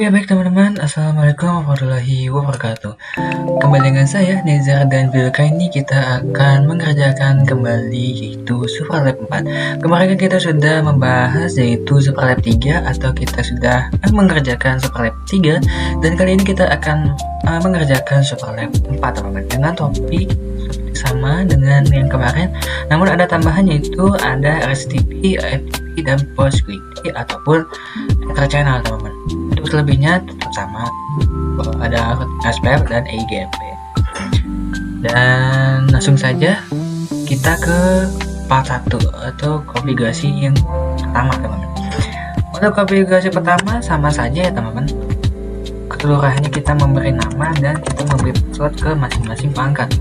Ya baik teman-teman, Assalamualaikum warahmatullahi wabarakatuh. Kembali dengan saya Nezar, dan video kali ini kita akan mengerjakan kembali yaitu Superlab 4. Kemarin kan kita sudah membahas yaitu Superlab 3 atau kita sudah mengerjakan Superlab 3, dan kali ini kita akan mengerjakan Superlab 4 teman-teman, dengan topik sama dengan yang kemarin, namun ada tambahan yaitu ada RSTP, FTP, dan PostGrid ataupun Ether channel teman-teman. Untuk selebihnya tetap sama, ada SPF dan EIGRP. Dan langsung saja kita ke part 1 atau konfigurasi yang pertama teman-teman. Untuk konfigurasi pertama sama saja ya teman-teman, keseluruhannya kita memberi nama dan kita memberi password ke masing-masing perangkat.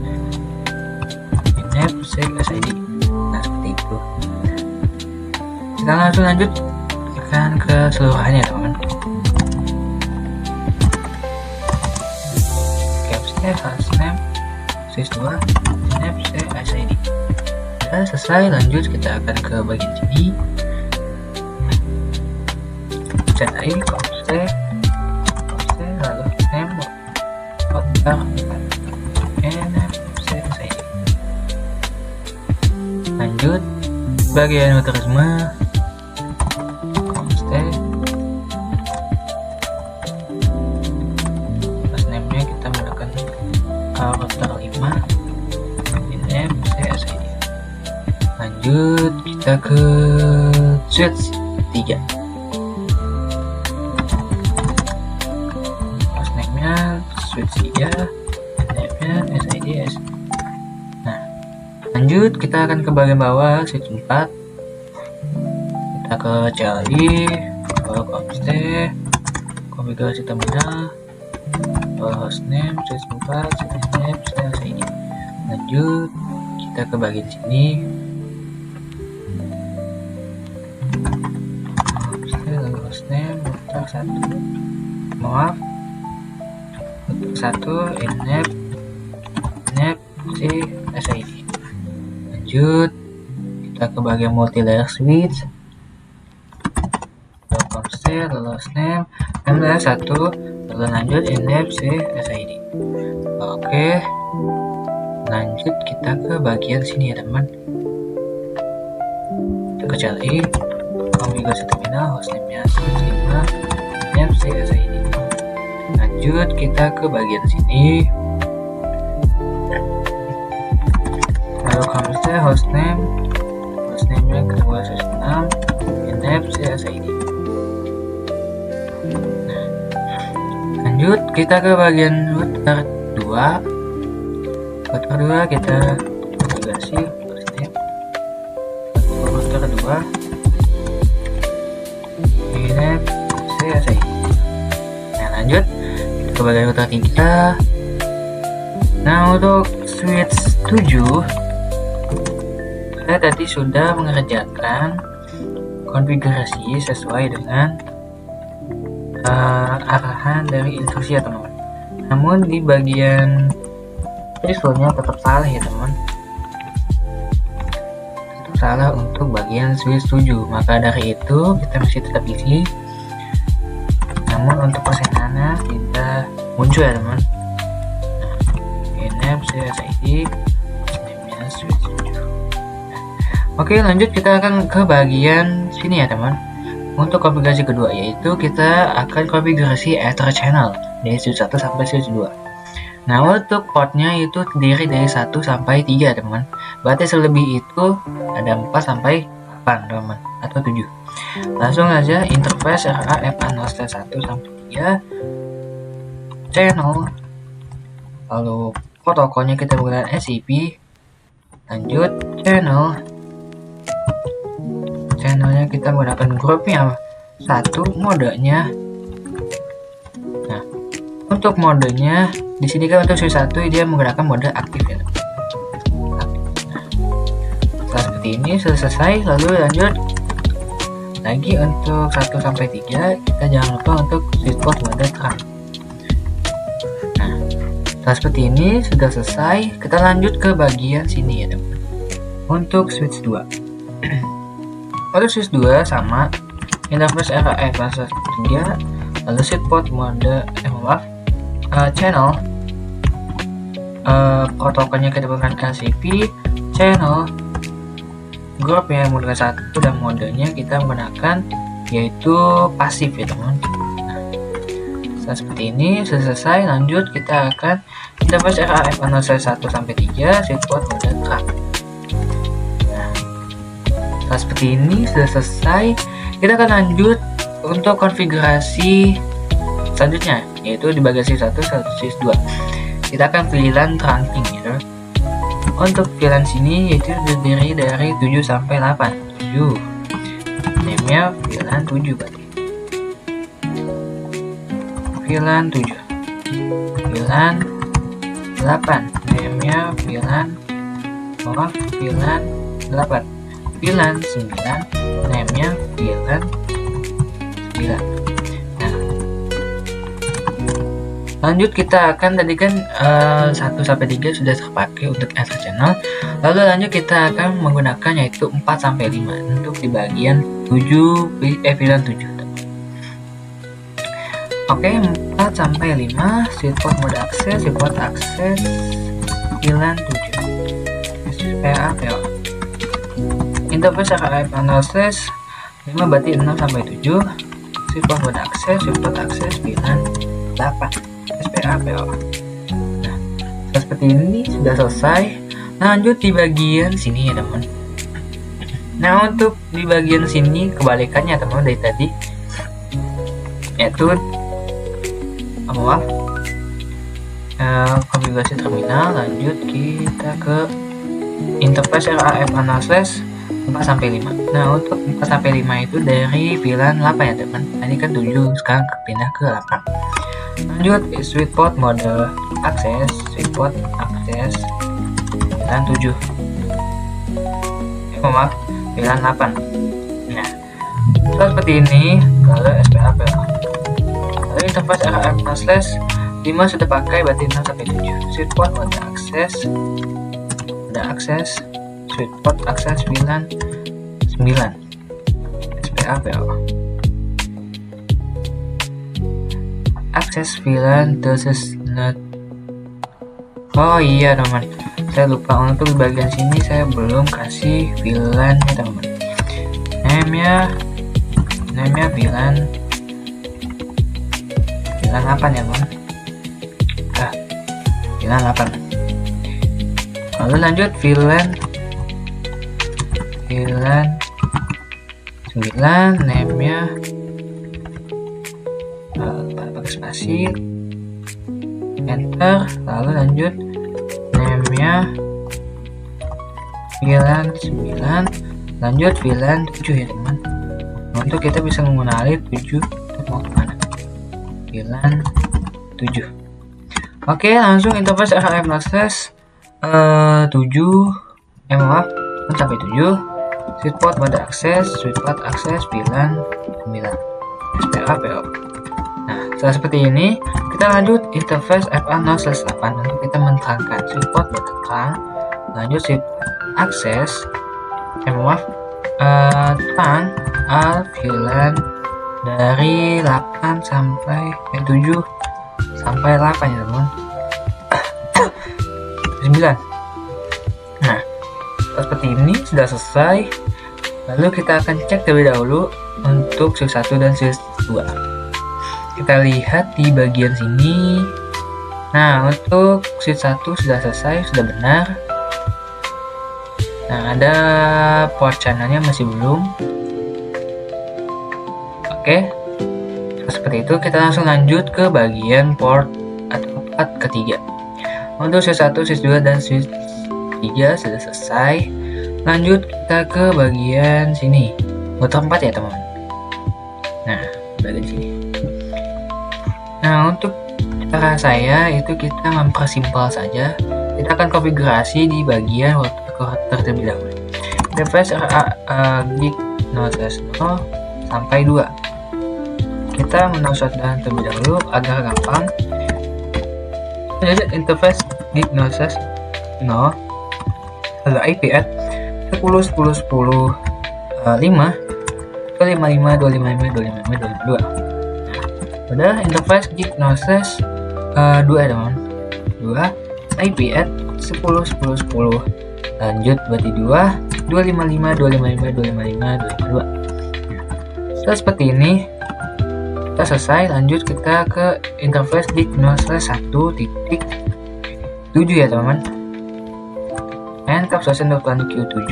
Name, SID. Nah seperti itu. Kita langsung lanjut akan ke seluruhannya teman-teman. Hostname, sys2, name, SID. Sudah selesai, lanjut kita akan ke bagian sini. Set ID, konse, lalu name, hotel, name, SID. Lanjut bagian mekanisme, konse. Router 5 name SID. Lanjut kita ke switch 3. Hostname-nya switch 3, name-nya SID. Nah, lanjut kita akan ke bagian bawah switch 4. Kita ke CLI, ke config, konfigurasi terminal, hostname, switch 4, name, SID. Lanjut kita ke bagian sini, hostname, router 1, maaf, router 1, name, SID. Lanjut kita ke bagian multi layer switch, config, hostname, name 1, lalu lanjut name, SID. Oke, lanjut kita ke bagian sini ya teman. Kita ke CLI, konfigurasi terminal, hostname-nya 5, name, SID. Lanjut kita ke bagian sini, lalu config, hostname-nya kedua 6, name, SID. Lanjut kita ke bagian router 2. Router 2 kita konfigurasi router 2 ini SID. Nah lanjut kita ke bagian router 3. Nah untuk switch 7 saya tadi sudah mengerjakan konfigurasi sesuai dengan arahan dari instruksi ya teman-teman. Namun di bagian dashboardnya tetap salah ya teman, tetap salah untuk bagian switch 7. Maka dari itu kita masih tetap isi, namun untuk persenannya tidak muncul ya teman. Name, SID, name-nya switch 7. Oke, lanjut kita akan ke bagian sini ya teman. Untuk konfigurasi kedua yaitu kita akan konfigurasi Ether channel dari switch 1 sampai switch 2. Nah untuk portnya itu terdiri dari 1 sampai 3 teman. Berarti selebih itu ada 4 sampai 8 teman, atau 7. Langsung aja interface RA/FA host 1 sampai 3, channel, lalu protokolnya kita menggunakan SCP. Lanjut channelnya kita menggunakan grupnya 1, modenya. Nah untuk modenya di sini kan untuk switch 1 dia menggunakan mode aktif ya. Setelah seperti ini selesai, lalu lanjut lagi untuk 1 sampai 3 kita jangan lupa untuk switch port mode terang. Nah setelah seperti ini sudah selesai, kita lanjut ke bagian sini ya teman. Untuk switch 2 untuk switch 2 sama interface RAF fase 3, lalu switch port mode channel, protokolnya kita gunakan LCP, channel, group yang menggunakan 1, dan modenya kita menggunakan yaitu pasif ya teman. Nah, seperti ini sudah selesai. Lanjut kita akan interface RAF analysis 1 sampai 3 switch port mode track. Nah, seperti ini sudah selesai. Kita akan lanjut untuk konfigurasi selanjutnya, yaitu di bagian switch 1 dan switch 2. Kita akan VLAN trunking ya. Untuk VLAN sini yaitu terdiri dari 7 sampai 8. 7. Name-nya VLAN 7 berarti. VLAN 7. VLAN 8. Name-nya VLAN VLAN 8. VLAN 9. Name-nya VLAN 9. Lanjut kita akan tadi kan 1 sampai 3 sudah terpakai untuk enter channel. Lalu lanjut kita akan menggunakan yaitu 4 sampai 5 untuk di bagian 7 VLAN 7. Oke, 4 sampai 5 switch port mode akses, VLAN 7. SPA interface RAF analysis 5 berarti 6 sampai 7 switch port mode akses, VLAN 8. SPA. Nah, seperti ini sudah selesai. Lanjut di bagian sini ya teman. Nah, untuk di bagian sini kebalikannya teman dari tadi, yaitu konfigurasi terminal. Lanjut kita ke interface RAF analysis 4 sampai 5. Nah, untuk 4 sampai 5 itu dari VLAN 8 ya teman. Tadi kan 7, sekarang pindah ke 8. Lanjut switch port mode akses, VLAN 7. VLAN 8. Nah, seperti ini. Lalu SPA. Lalu interface RAF analysis 5 sudah pakai berarti 6 sampai 7. Switch port mode akses, switch port akses VLAN 9. SPA. Akses VLAN does not. Oh iya teman, saya lupa untuk di bagian sini saya belum kasih VLAN ya teman. Name-nya VLAN 8 ya teman. VLAN 8. Lalu lanjut VLAN 9, name-nya pakai spasi, enter. Lalu lanjut name-nya VLAN 9, lanjut VLAN 7 ya teman. Untuk kita bisa mengenali 7 mau kemana, VLAN 7. Oke, langsung interface RAF analysis 7 sampai 7 switch port mode akses, VLAN 9. SPA. Nah, setelah seperti ini kita lanjut interface FA0/8 untuk kita menerangkan switch port mode terang. Lanjut switch akses terang VLAN dari 8 sampai 7 sampai 8 ya teman. 9. Nah, seperti ini sudah selesai. Lalu kita akan cek terlebih dahulu untuk switch 1 dan switch 2. Kita lihat di bagian sini. Nah, untuk switch 1 sudah selesai, sudah benar. Nah, ada port channelnya masih belum. Oke, seperti itu. Kita langsung lanjut ke bagian port atau part ketiga. Untuk switch 1, switch 2, dan switch 3 sudah selesai. Lanjut kita ke bagian sini, motor 4 ya teman. Nah, bagian sini. Nah, untuk cara saya itu kita mempersimpel saja. Kita akan konfigurasi di bagian terlebih dahulu. Interface gig 0/0 sampai 2. Kita men-shutdown terlebih dahulu agar gampang. Jadi interface gig 0/0 lalu IP at 10.10.10.5 ke 55.255.255.2. Udah, interface gig no slash 2 teman-teman. 2 IP at 10 10 10. Lanjut berarti 2 255 255 255 252. Setelah seperti ini kita selesai, lanjut kita ke interface gig no slash 1.7 ya teman-teman. And capsulation.1q7.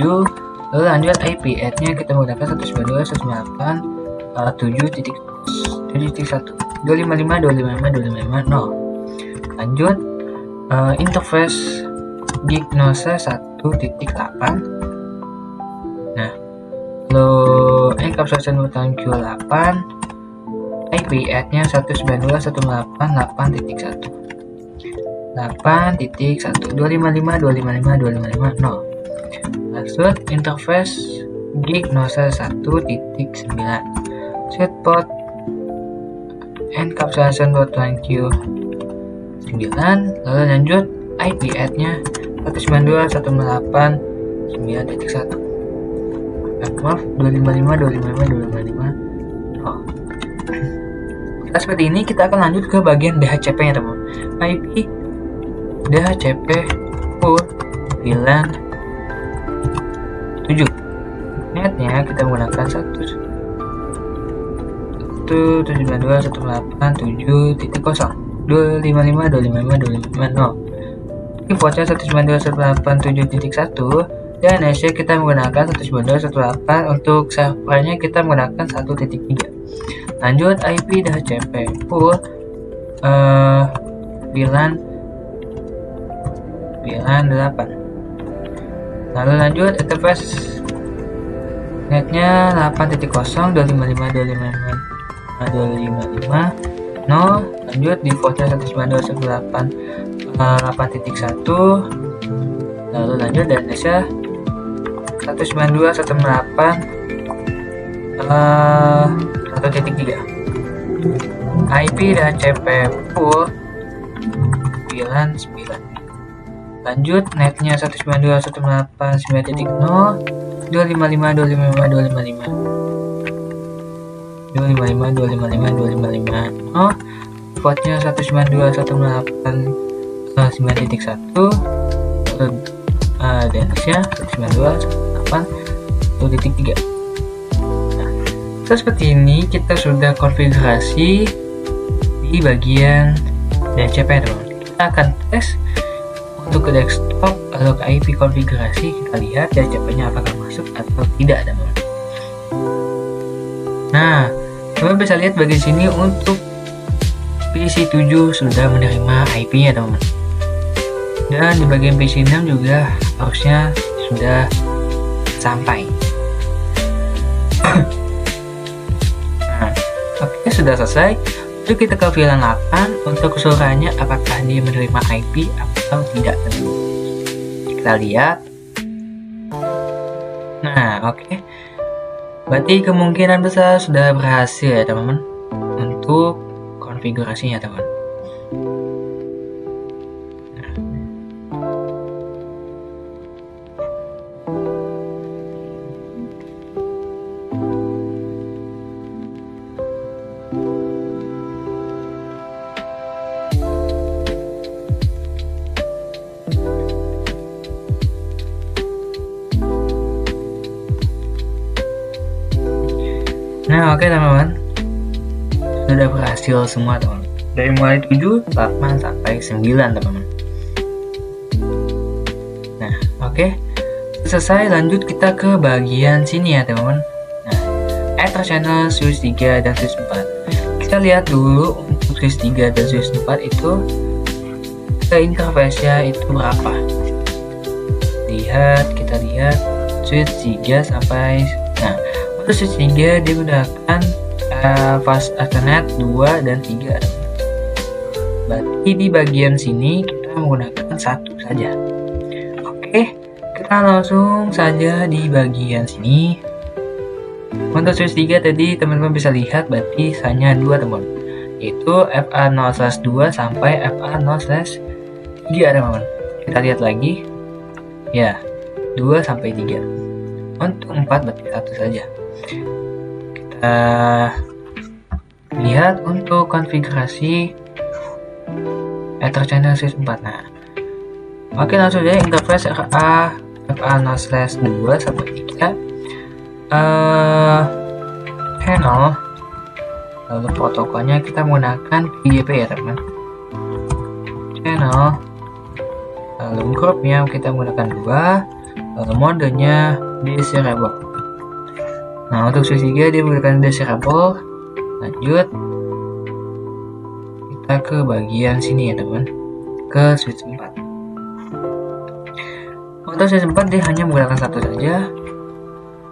Lalu lanjut IP add-nya kita menggunakan 192.168.7.1 255 lanjut interface gig no slash 1.8. nah lalu encapsulation.q8 IP add-nya 192.168.8.1 8.1 255 maksud interface gig no slash 1.9 set port encapsulation.1q9. Lalu lanjut IP add-nya 192.168.9.1 maaf 255 seperti ini. Kita akan lanjut ke bagian DHCP nya teman. IP DHCP port VLAN 7. Netnya kita menggunakan 192.168.7.0 255 portnya 192.168.7.1 dan hash kita menggunakan 192.168. Untuk servernya kita menggunakan 1.3. lanjut IP DHCP port VLAN 8. lalu lanjut interface netnya 8.0 255 lanjut defaultnya 192.168.8.1 lalu lanjut dan hash 192.168.1.3 IP dan CP pool VLAN 9. lanjut netnya 192.168.9.0 255 portnya 192.168.9.1 dan hash-nya 192.168.1.3. seperti ini kita sudah konfigurasi di bagian DHCP teman. Kita akan tes untuk ke desktop atau ke IP konfigurasi, kita lihat DHCP-nya apakah masuk atau tidak teman. Nah, teman bisa lihat bagian sini untuk PC7 sudah menerima IP-nya teman. Dan di bagian PC6 juga harusnya sudah sampai. Nah, oke, sudah selesai. Lalu kita ke VLAN 8 untuk keseluruhannya apakah dia menerima IP atau tidak teman. Kita lihat. Nah, oke. Berarti kemungkinan besar sudah berhasil ya teman-teman untuk konfigurasinya teman. Nah, oke teman-teman, sudah berhasil semua teman. Dari mulai 7, 8 sampai 9 teman-teman. Nah, oke, selesai. Lanjut kita ke bagian sini ya teman-teman. Nah, enter channel switch 3 dan switch 4. Kita lihat dulu untuk switch 3 dan switch 4 itu ke interface-nya itu berapa. Kita lihat switch 3 sampai, nah untuk switch 3 dia menggunakan fast Ethernet 2 dan 3. Berarti di bagian sini kita menggunakan satu saja. Oke, kita langsung saja di bagian sini. Untuk switch 3 tadi teman-teman bisa lihat berarti hanya 2 teman, yaitu FA0/2 sampai FA0/3 teman-teman. Kita lihat lagi ya, 2 sampai 3. Untuk 4 berarti 1 saja. Kita Lihat untuk konfigurasi Ether channel switch 4. Nah, oke, langsung saja interface RA FA0/2 sampai 3 channel, lalu protokolnya kita menggunakan BGP ya teman. Channel, lalu grupnya kita menggunakan 2, lalu modenya desirable. Nah, untuk switch 3 dia menggunakan desirable. Lanjut kita ke bagian sini ya teman, ke switch 4. Untuk switch 4 dia hanya menggunakan satu saja,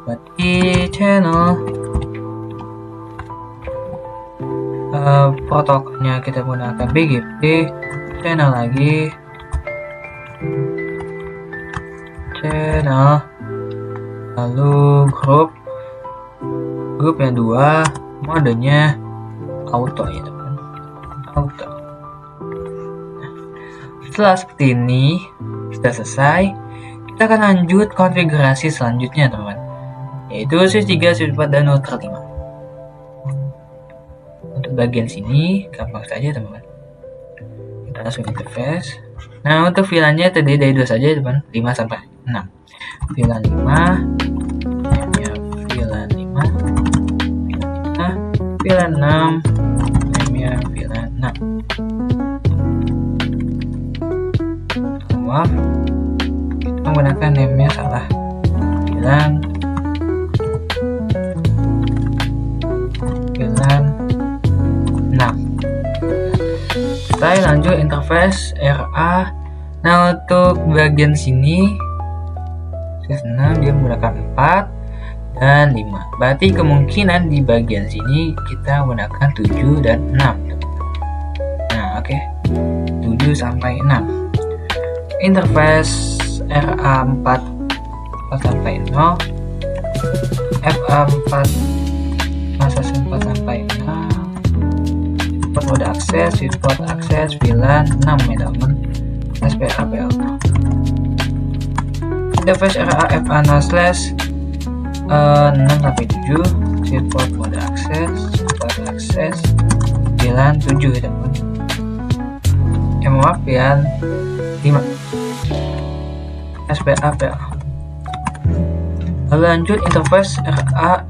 berarti channel. Protokolnya kita gunakan BGP, channel lagi, channel, lalu grupnya 2, modenya auto ya teman, auto. Setelah seperti ini sudah selesai, kita akan lanjut konfigurasi selanjutnya teman, yaitu switch 3, switch 4, dan router 5. Untuk bagian sini gampang saja teman, kita langsung interface. Nah, untuk VLAN-nya terdiri dari 2 saja teman, 5 sampai 6. VLAN 5, namanya VLAN 5, VLAN 6, namanya VLAN 6. Maaf, kita menggunakan name-nya salah. VLAN 6. Kita lanjut interface RA. Nah, untuk bagian sini switch 6 dia menggunakan 4 dan 5. Berarti kemungkinan di bagian sini kita menggunakan 7 dan 6. Nah, oke. 7 sampai 6. Interface RA 4 sampai 0, FA 4 sampai 6. Mode akses, switch port akses, VLAN 6 ya teman, SPAPL. Interface RAFA0/6 sampai 7, switch port mode akses, VLAN 7 ya teman. Maaf, VLAN 5, SPAPL. Lalu lanjut interface RA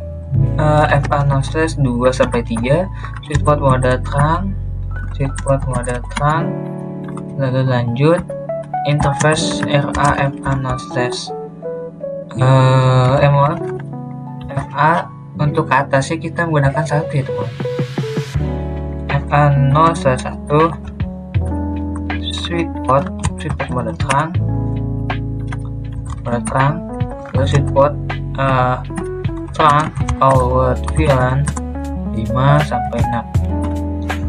FA0/2 sampai 3, switch port mode terang, lalu lanjut interface RA FA untuk ke atasnya kita menggunakan 1 ya teman, FA0/1, switch port mode terang, lalu switch port terang forward VLAN 5 sampai 6.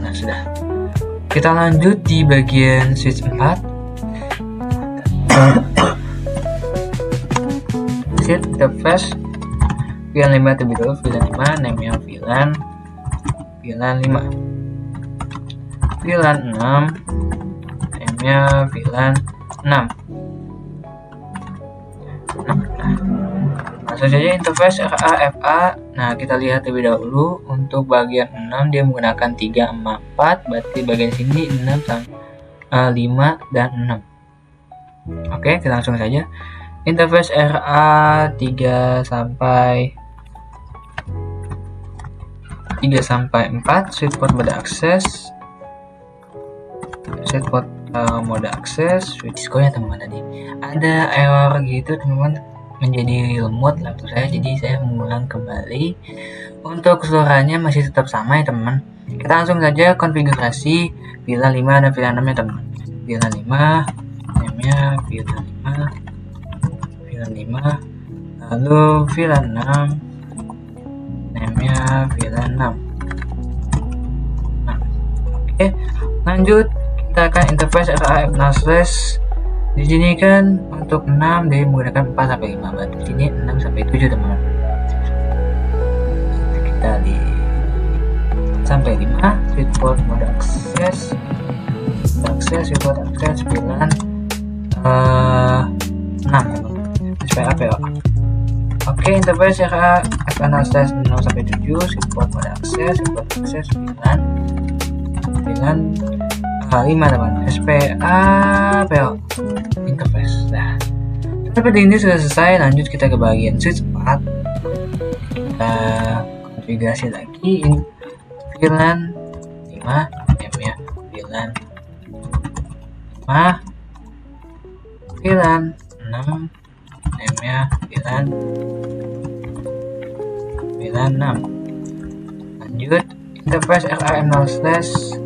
Nah, sudah. Kita lanjut di bagian switch 4. Set interface VLAN 5 terlebih dahulu, VLAN 5, namanya VLAN 5. VLAN 6, namanya VLAN 6. Langsung saja interface RAFA. Nah, kita lihat terlebih dahulu untuk bagian 6 dia menggunakan 3, 4, berarti bagian sini 6 5 dan 6. Oke, kita langsung saja. Interface RA 3 sampai 4, switch port mode akses, switch disco-nya teman-teman. Tadi ada error gitu teman-teman, menjadi lemot laptop saya, jadi saya mengulang kembali. Untuk keseluruhannya masih tetap sama ya teman. Kita langsung saja konfigurasi VLAN 5 dan VLAN 6 ya teman. VLAN 5, namanya VLAN 5, lalu VLAN 6, namanya VLAN 6. Nah, oke, lanjut kita akan interface RAF/. Di sini kan untuk 6 dia menggunakan 4 sampai 5, berarti sini 6 sampai 7 teman-teman. Kita di sampai 5, switch port mode akses, switch port akses VLAN 6 teman. SPAPL. Oke, interface RA analysis 0 sampai 7, support mode akses 9 5 teman. SPA PL interface. Nah, seperti ini sudah selesai. Lanjut kita ke bagian switch path. Kita konfigurasi lagi VLAN 5 ya, VLAN 5 VLAN 6 ya, VLAN 6. Lanjut interface RAM0/.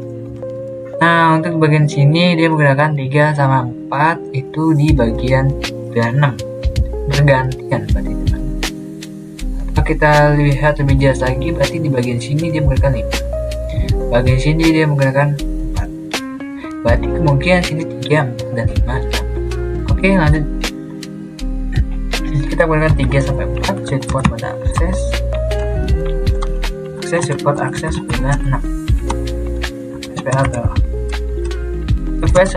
Nah, untuk bagian sini dia menggunakan 3 sama 4 itu di bagian VLAN 6 bergantian berarti teman. Kalau kita lihat lebih jelas lagi, berarti di bagian sini dia menggunakan 5, bagian sini dia menggunakan 4, berarti kemungkinan sini 3, 4 dan 5. Oke, lanjut kita menggunakan 3 sampai 4 support mode akses support akses VLAN 6 SPA interface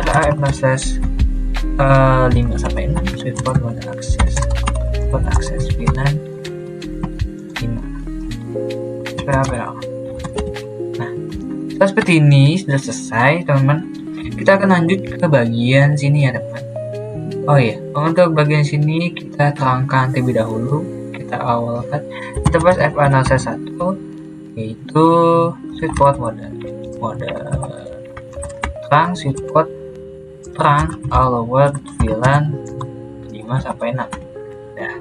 RAM/5 sampai 6 support mode akses VLAN 5 SPA. Nah, seperti ini sudah selesai teman-teman. Kita akan lanjut ke bagian sini ya teman. Oh iya, untuk bagian sini kita terangkan terlebih dahulu. Kita awalkan interface RAM/1 yaitu support mode terang, support terang all over VLAN 5 sampai 6. Nah,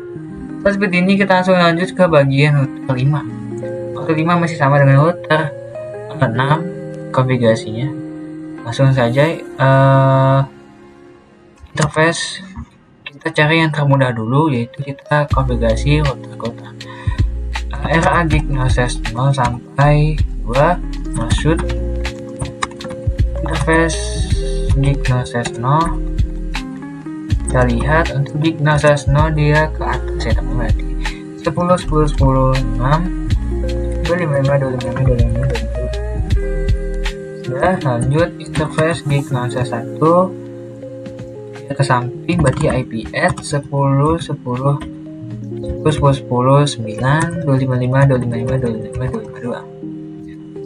seperti ini kita langsung lanjut ke bagian router 5. Router 5 masih sama dengan router 6 konfigurasinya. Langsung saja interface kita cari yang termudah dulu, yaitu kita konfigurasi router RA gig 0 sampai 2 maksud interface gig 0. Kita lihat untuk gig 0 dia ke atas ya teman, berarti 10 6 25 sudah. Lanjut interface gig 0 ke samping, berarti IP add 10 9 255 255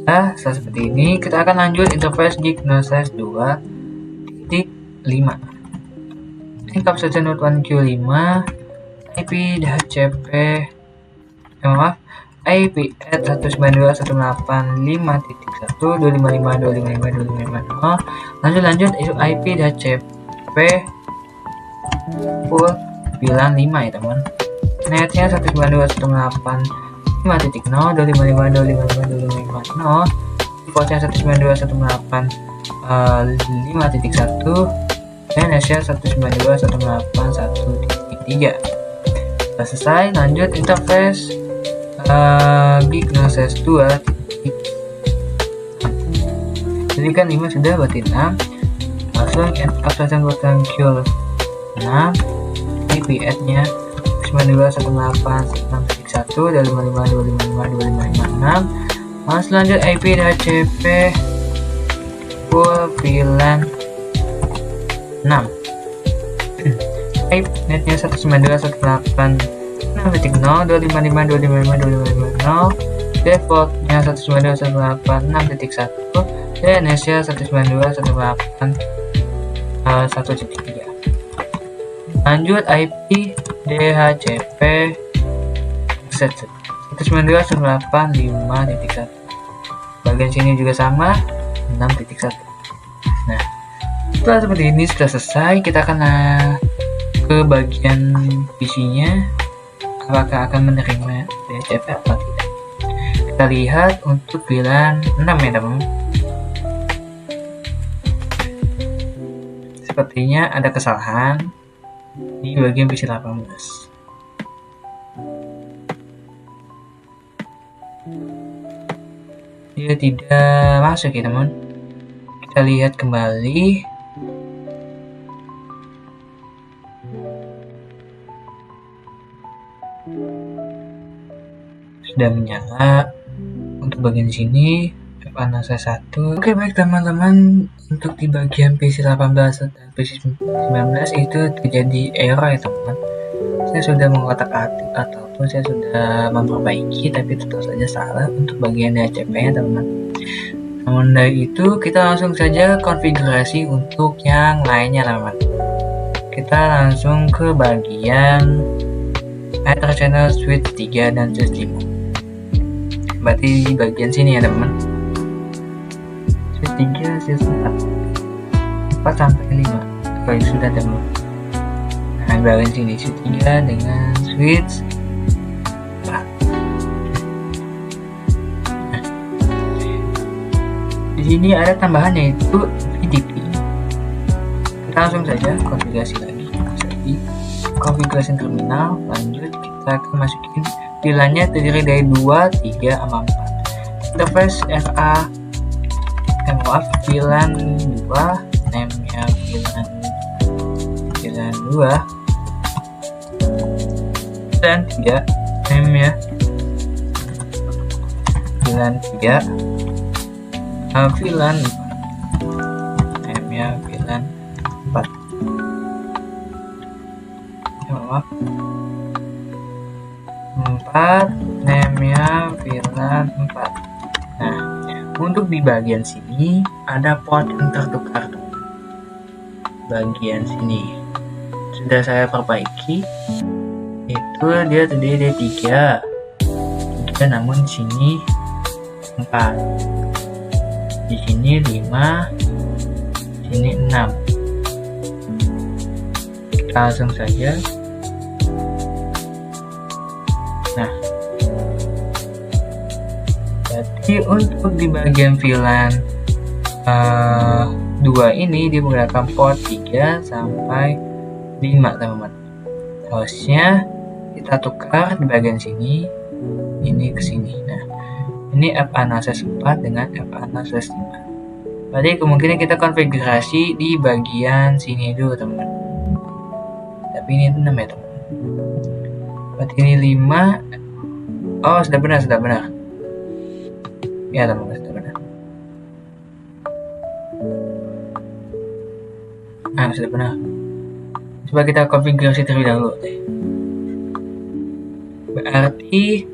Nah, seperti ini kita akan lanjut interface gig 0/2.5. Ini kapasitor node 1Q5 IP DHCP IP add 192.168.5.1 255 IP DHCP full VLAN 5 ya teman. Netnya 192.168.5.0 255 defaultnya 192.168.5.1 dan hasilnya 192.168.1.3. Sudah selesai. Lanjut interface gig 0/2. Jadi kan 5 sudah, berarti 6. Langsung kapasitor button Q 6 IP add nya 192.168.6.1 dan 255 Langsung lanjut IP DHCP full VLAN 6. IP netnya 192.168.6.0 255 defaultnya 192.168.6.1 dan hasilnya 192.168.1.3. Lanjut IP DHCP 192.168.5.1. Bagian sini juga sama 6.1. Nah, setelah seperti ini sudah selesai, kita akan ke bagian PC-nya, apakah akan menerima DHCP atau tidak. Kita lihat untuk VLAN 6 ya teman. Sepertinya ada kesalahan di bagian PC 18. Dia tidak masuk ya teman. Kita lihat kembali. Sudah menyala. Untuk bagian sini analisa 1. Oke, baik teman-teman, untuk di bagian PC 18 dan PC 19 itu terjadi error ya teman. saya sudah mengotak-atik ataupun saya sudah memperbaiki, tapi tetap saja salah untuk bagian DHCP-nya teman-teman. Namun dari itu kita langsung saja konfigurasi untuk yang lainnya teman-teman. Kita langsung ke bagian Ether Channel Switch 3 dan Switch 5. Berarti di bagian sini ya teman-teman. Switch 3, Switch 4 sampai 5. Kalau sudah teman-teman. Nah, di bagian sini Switch 3 dengan Switch 4. Nah, di sini ada tambahan yaitu VDP. Kita langsung saja konfigurasi lagi. Jadi konfigurasi terminal, lanjut kita akan masukin VLAN-nya terdiri dari 2, 3, sama 4. Interface VLAN 2, name-nya VLAN 2 dan 3, name-nya VLAN 3, VLAN 4, name-nya VLAN 4. Maaf, 4, name-nya VLAN 4. Nah, untuk di bagian sini ada port yang tertukar. Bagian sini sudah saya perbaiki, itu dia terdiri dari 3, namun di sini 4, di sini 5, di sini 6. Kita langsung saja. Nah, jadi untuk di bagian VLAN 2 ini dia menggunakan port 3 sampai 5 teman-teman. Hostnya kita tukar di bagian sini, ini ke sini. Nah, ini FA-NAS 4 dengan FA-NAS 5. Berarti kemungkinan kita konfigurasi di bagian sini dulu teman-teman. Tapi ini 6 ya teman-teman. Berarti ini 5. Oh, sudah benar. Ya teman-teman, sudah benar. Nah, sudah benar. Coba kita konfigurasi terlebih dahulu. Berarti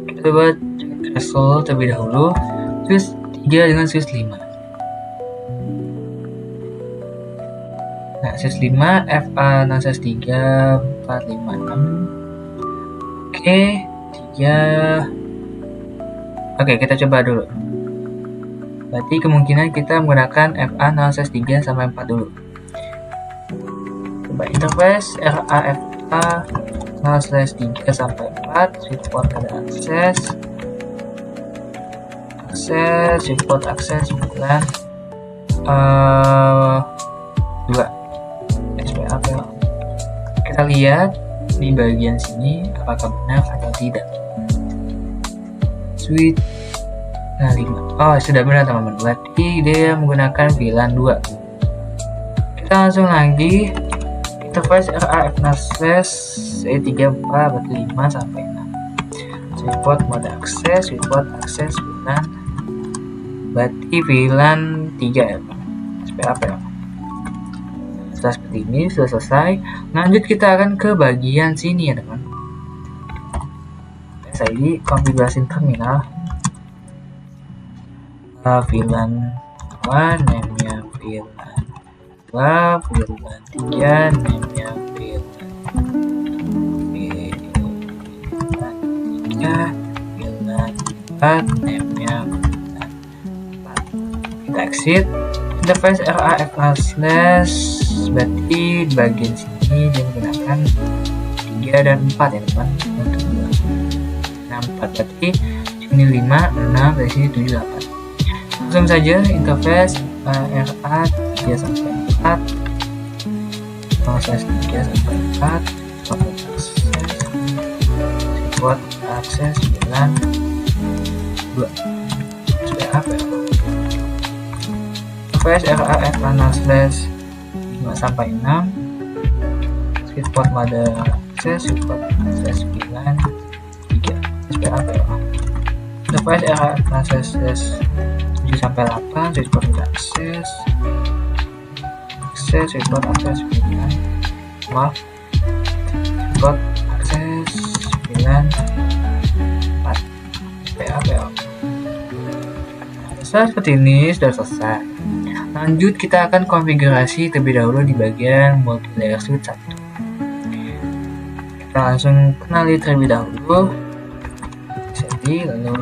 kita coba cek result terlebih dahulu. Switch 3 dengan switch 5. Nah, switch 5 FA-NAS 3, 4, 5, 6. Oke, 3. Oke, kita coba dulu. Berarti kemungkinan kita menggunakan FA-NAS 3 sampai 4 dulu. Coba interface RAFA-NAS 3 sampai 4, switch port ada akses, switch port akses bulan 2 SPA. Kita lihat di bagian sini apakah benar atau tidak. Switch 5. Oh, sudah benar teman-teman. Berarti dia menggunakan VLAN 2. Kita langsung lagi. Interface RAFNAS 3, 4, berarti 5 sampai 6. Switch port mode akses, switch port akses VLAN. Berarti VLAN 3 ya, SPA ya. Setelah seperti ini sudah selesai. Lanjut kita akan ke bagian sini ya teman. Saya konfigurasi terminal. VLAN 1, name-nya VLAN 2, VLAN 3, name-nya VLAN 3, VLAN 4, name-nya VLAN 4. Kita exit. Interface RAFNAS, berarti di bagian sini dia menggunakan 3 dan 4 ya teman. Untuk 4 berarti sini 5, 6, dari sini 7, 8. Langsung saja interface RA 3 sampai 4, proses 3 sampai 4, support akses VLAN 2. Supaya apa ya? Interface RAFNAS 5 sampai 6, support mode akses, support akses VLAN 3. Supaya apa ya? Interface RAFNAS 7 sampai 8, support mode akses, support akses VLAN. Maaf, sweetcode akses VLAN 4 PA. Seperti ini sudah selesai. Lanjut kita akan konfigurasi terlebih dahulu di bagian multilayer switch 1. Kita langsung kenali terlebih dahulu setting, lalu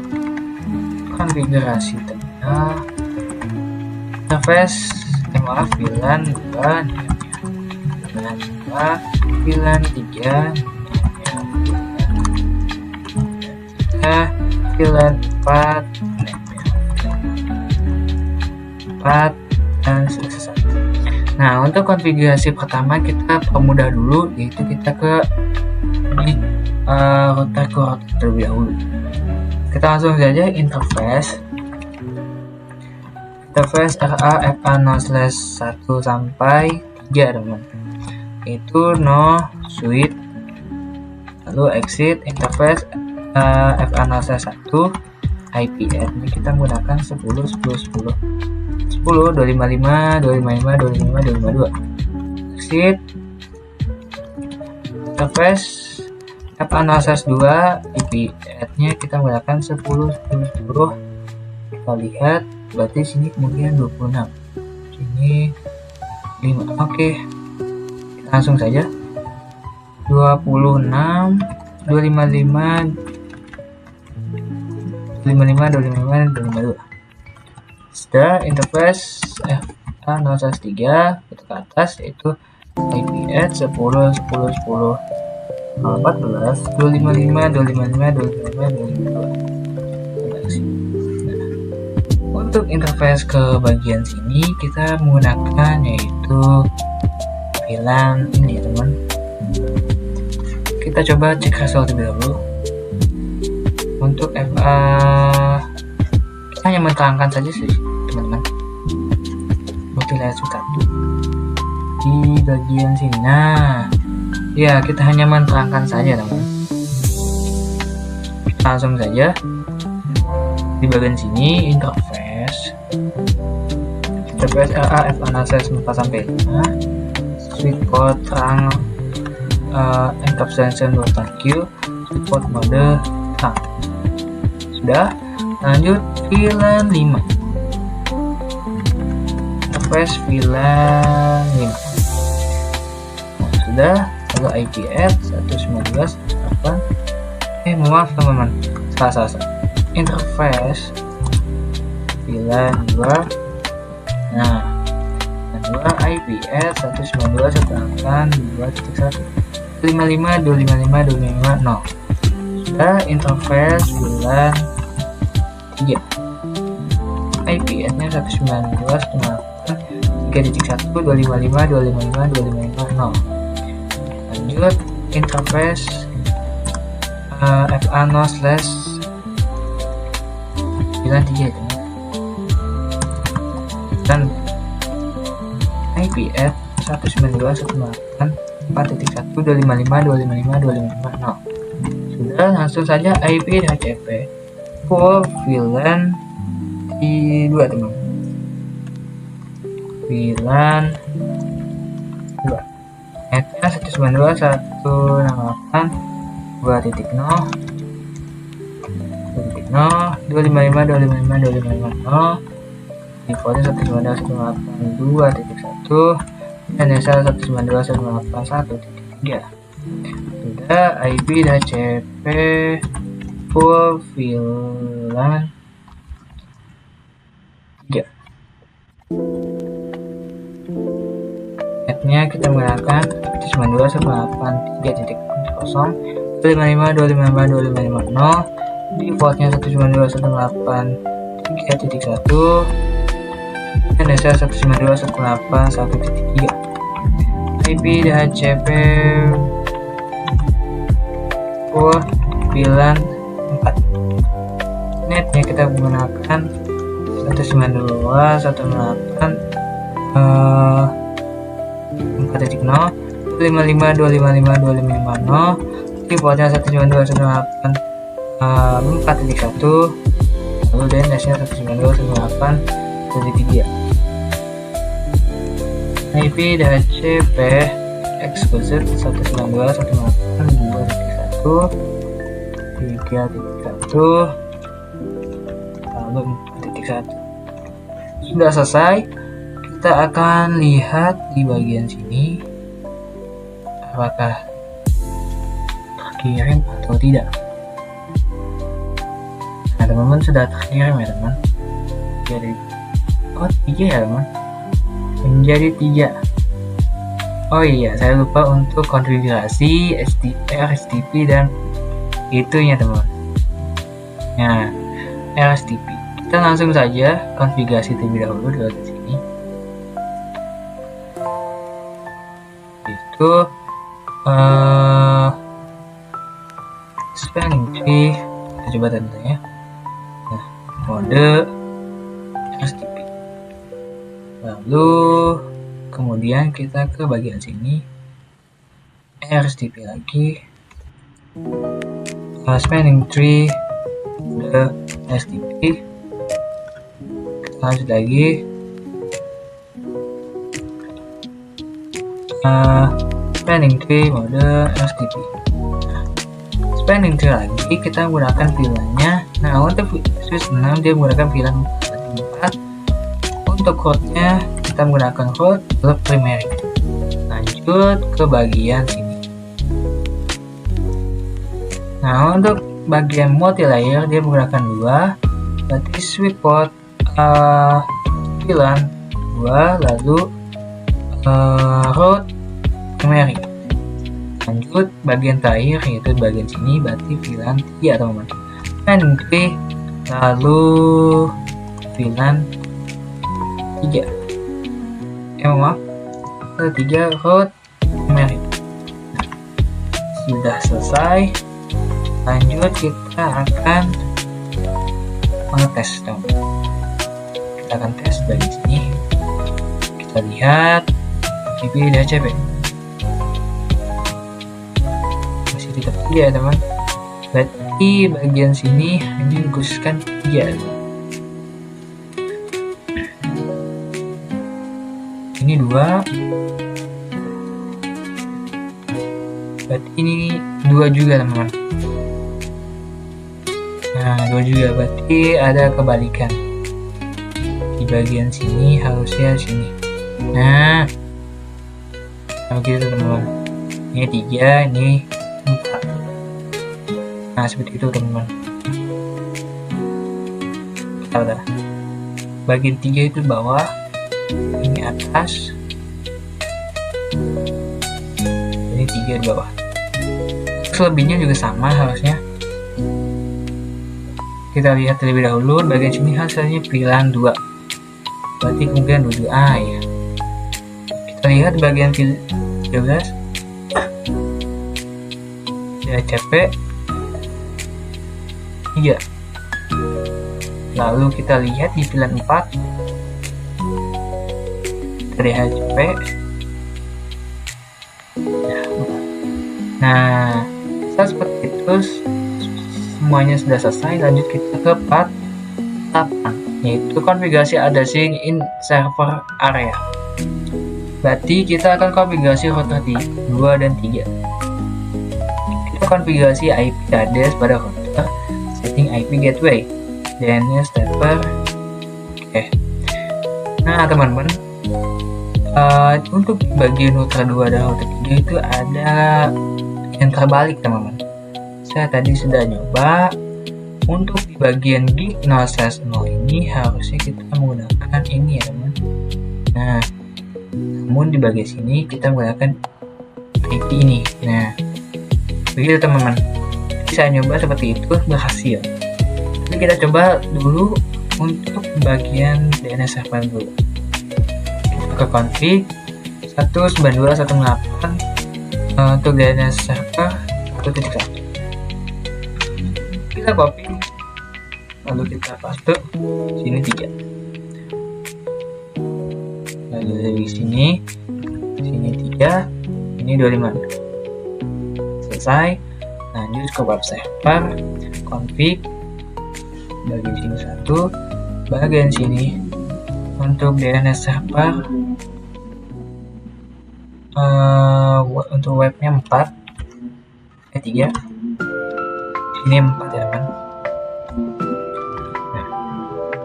konfigurasi terminal, interface VLAN 2, VLAN 2, VLAN 3, VLAN 4, dan selesai. Nah, untuk konfigurasi pertama kita permudah dulu, yaitu kita ke router terlebih dahulu. Kita langsung saja interface RA/FA0/1 sampai 3 teman, itu no switch, lalu exit interface FA0/1 IP address kita menggunakan 10.255.255.255.252. Exit interface FA0/2 IP address-nya kita menggunakan 10.10.10. Kita lihat berarti sini kemungkinan 26, sini 5. Oke, kita langsung saja 26.255.255.252. Sudah interface FA0/3 kita ke atas, yaitu IP address 10.10.10 14 255.255.255.252. Untuk interface ke bagian sini kita menggunakan yaitu VLAN ini teman. Kita coba cek result terlebih dahulu. Untuk FA kita hanya menerangkan saja sih teman-teman. Multilayer switch 1 di bagian sini. Nah, ya kita hanya menerangkan saja teman. Langsung saja di bagian sini interface RA/FA0/4 sampai 5, switch code terang encapsulation .q, switch code mode terang. Sudah, lanjut VLAN 5, interface VLAN 5. Nah, sudah, lalu IP address 192.8. Maaf teman-teman, salah. Interface VLAN 2. Nah, yang 2 IP address 192.168.2.1 55.255.255.0. Sudah, interface VLAN 3. IP address-nya 192.3.1.255.255.255.0. Lanjut interface FA0/VLAN 3 dan IP address 192.168.4.1.255.255.255.0. Sudah, langsung saja IP DHCP for VLAN 2 teman. VLAN 2 address 192.168.2.0 defaultnya 192.168.2.1 dan SL 192.168.1.3. Sudah, IP DHCP full VLAN 3. App-nya kita menggunakan 192.168.3.0 defaultnya 192.168.3.1 dan SL 192.168.1.3. IP DHCP for VLAN 4. Netnya kita menggunakan 192.168.4.0 55.255.255.0 defaultnya 192.168.4.1 lalu dan dasnya 192.168.3. IP DHCP exclusive 192.168.2.1 3.1 lalu 4.1. Sudah selesai. Kita akan lihat di bagian sini apakah terkirim atau tidak. Nah, teman-teman sudah terkirim ya teman. Jadi 3 ya teman. Menjadi 3. Oh iya, saya lupa untuk konfigurasi RSTP dan itunya teman. Nah, RSTP. Kita langsung saja konfigurasi terlebih dahulu di bagian sini. Itu spanning tree. Kita coba tentanya. Nah, mode RSTP. Lalu kemudian kita ke bagian sini, RSTP lagi, spanning tree, mode RSTP. Kita lanjut lagi, spanning tree, mode RSTP. Spanning tree lagi, kita menggunakan pilihannya. Nah, untuk switch 6 dia menggunakan pilihan 4. Untuk root-nya kita menggunakan root ke primary. Lanjut ke bagian sini. Nah, untuk bagian multi-layer dia menggunakan 2, berarti sweet spot pilihan 2, lalu root primary. Lanjut bagian terakhir yaitu bagian sini, berarti pilihan 3 teman-teman. Spanning tree, lalu pilihan 3. Maaf, 3 root primary. Sudah selesai. Lanjut kita akan mengetes teman. Kita akan tes dari sini. Kita lihat IP DHCP masih tetap 3 ya teman. Berarti bagian sini ini khususkan 3. Ini 2, berarti ini 2 juga teman-teman. Nah, 2 juga, berarti ada kebalikan. Di bagian sini harusnya sini. Nah, begitu teman-teman. Ini 3, ini 4. Nah, seperti itu teman-teman. Udah. Bagian 3 itu bawah, ini atas, ini 3 di bawah. Selebihnya juga sama harusnya. Kita lihat terlebih dahulu bagian sini hasilnya pilihan 2, berarti kemudian 2A ya. Kita lihat bagian 13 DHCP 3. Lalu kita lihat di pilihan 4 DHCP. Nah, seperti itu semuanya sudah selesai. Lanjut kita ke part 8, yaitu konfigurasi addressing in server area. Berarti kita akan konfigurasi router 2 dan 3. Kita konfigurasi IP address pada router, setting IP gateway, DNS server. Oke. Nah, teman-teman, untuk bagian router 2 dan router 3 itu ada yang terbalik teman-teman. Saya tadi sudah nyoba. Untuk di bagian gig 0/0 ini harusnya kita menggunakan ini ya teman. Nah, namun di bagian sini kita menggunakan IP ini. Nah, begitu teman-teman. Saya nyoba seperti itu, berhasil. Jadi kita coba dulu untuk bagian DNS server dulu. Ke config 192.168 untuk DNS server 1.1. Kita copy, lalu kita paste sini 3. Lalu dari sini 3, ini 25. Selesai. Lanjut ke web server, config bagian sini 1, bagian sini untuk DNS server Untuk webnya 4, 3, ini 4 ya teman. Nah,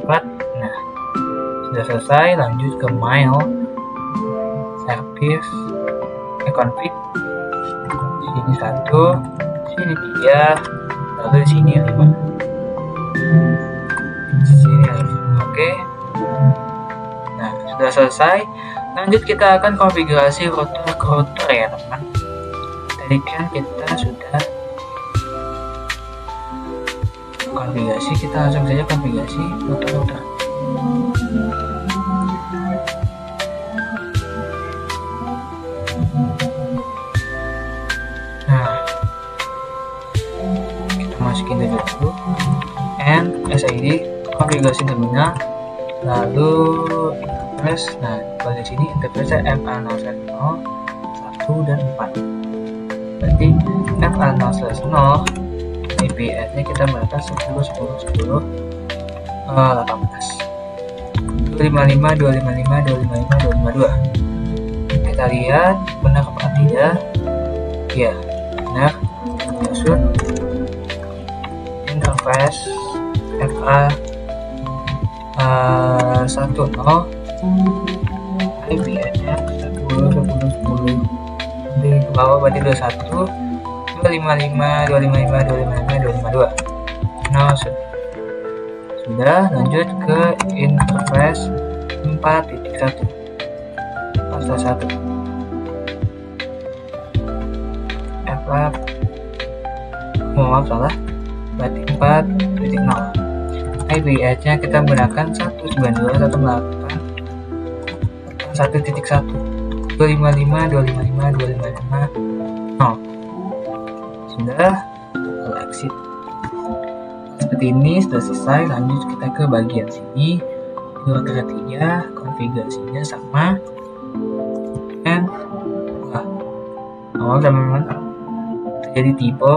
4. Nah, sudah selesai. Lanjut ke mail, service, config. Sini 1, sini 3, lalu di sini 5. Sini 5. Oke. Nah, sudah selesai. Lanjut kita akan konfigurasi router ya teman. Tadi kan kita sudah konfigurasi, kita langsung saja konfigurasi router. Nah, kita masukin dulu and SID, konfigurasi terminal, lalu interface. Nah, pada sini interface FA0/0, 1 dan 4. Berarti FA0/0 IP-nya kita menggunakan 10.10.10 18 255 255 255 252. Kita lihat benar apa tidak. Ya, benar. Maksud interface FA 10 IP-nya 10.10.10 di bawah, berarti 21 255 255 255 252. Nah, sudah. Lanjut ke interface 4.1 fase 1 FA, maaf salah, berarti 4.0. IP-nya kita menggunakan 192.168.1.1 255 255 255 0. Sudah, exit. Seperti ini sudah selesai. Lanjut kita ke bagian sini. Router 3, konfigurasinya sama. Dan awal teman-teman terjadi tipe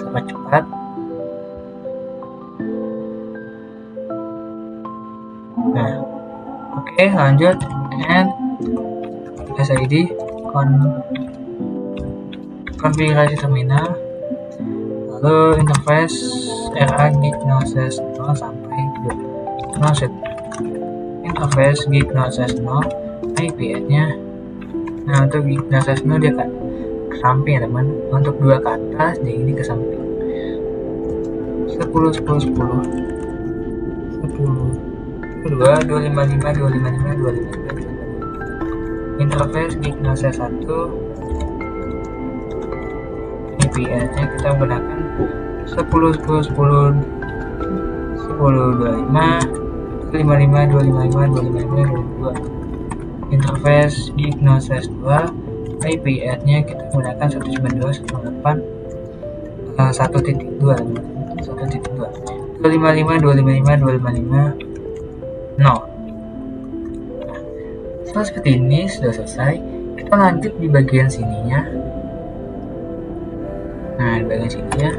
sama cepat. Nah, oke, lanjut and SID konfigurasi terminal, lalu interface RA gig 0/0 sampai 2. Interface gig 0/0 IP-nya. Nah, untuk gig 0/0 dia kan ke samping ya teman. Untuk 2 ke atas, jadi ini ke samping. 10 10 10 10 2 255 255 255 interface gig 0/1 IP-nya kita gunakan 10 10 10 10 25 255 255 255 interface gig 0/2 IP-nya kita gunakan 192.168 1.2 255 255 255 0. Setelah seperti ini sudah selesai. Kita lanjut di bagian sininya. Nah, di bagian sininya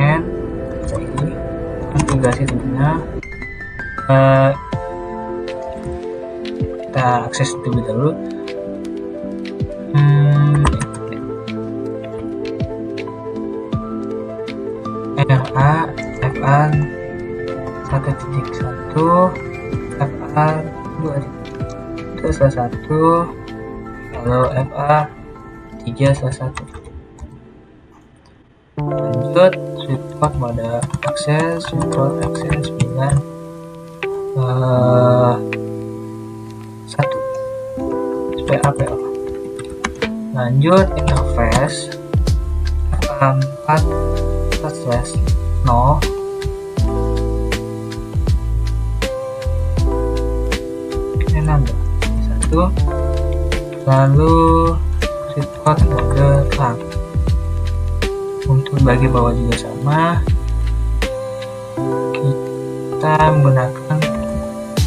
and ini konfigurasi terminal. Kita akses terlebih dahulu. RA FA 1.1 FA 2.1 lalu FA 3/1. Lanjut support mode akses, support akses 9 1 supaya apa ya. Lanjut interface FA 4/0 1, lalu support mode trunk. Untuk bagian bawah juga sama, kita menggunakan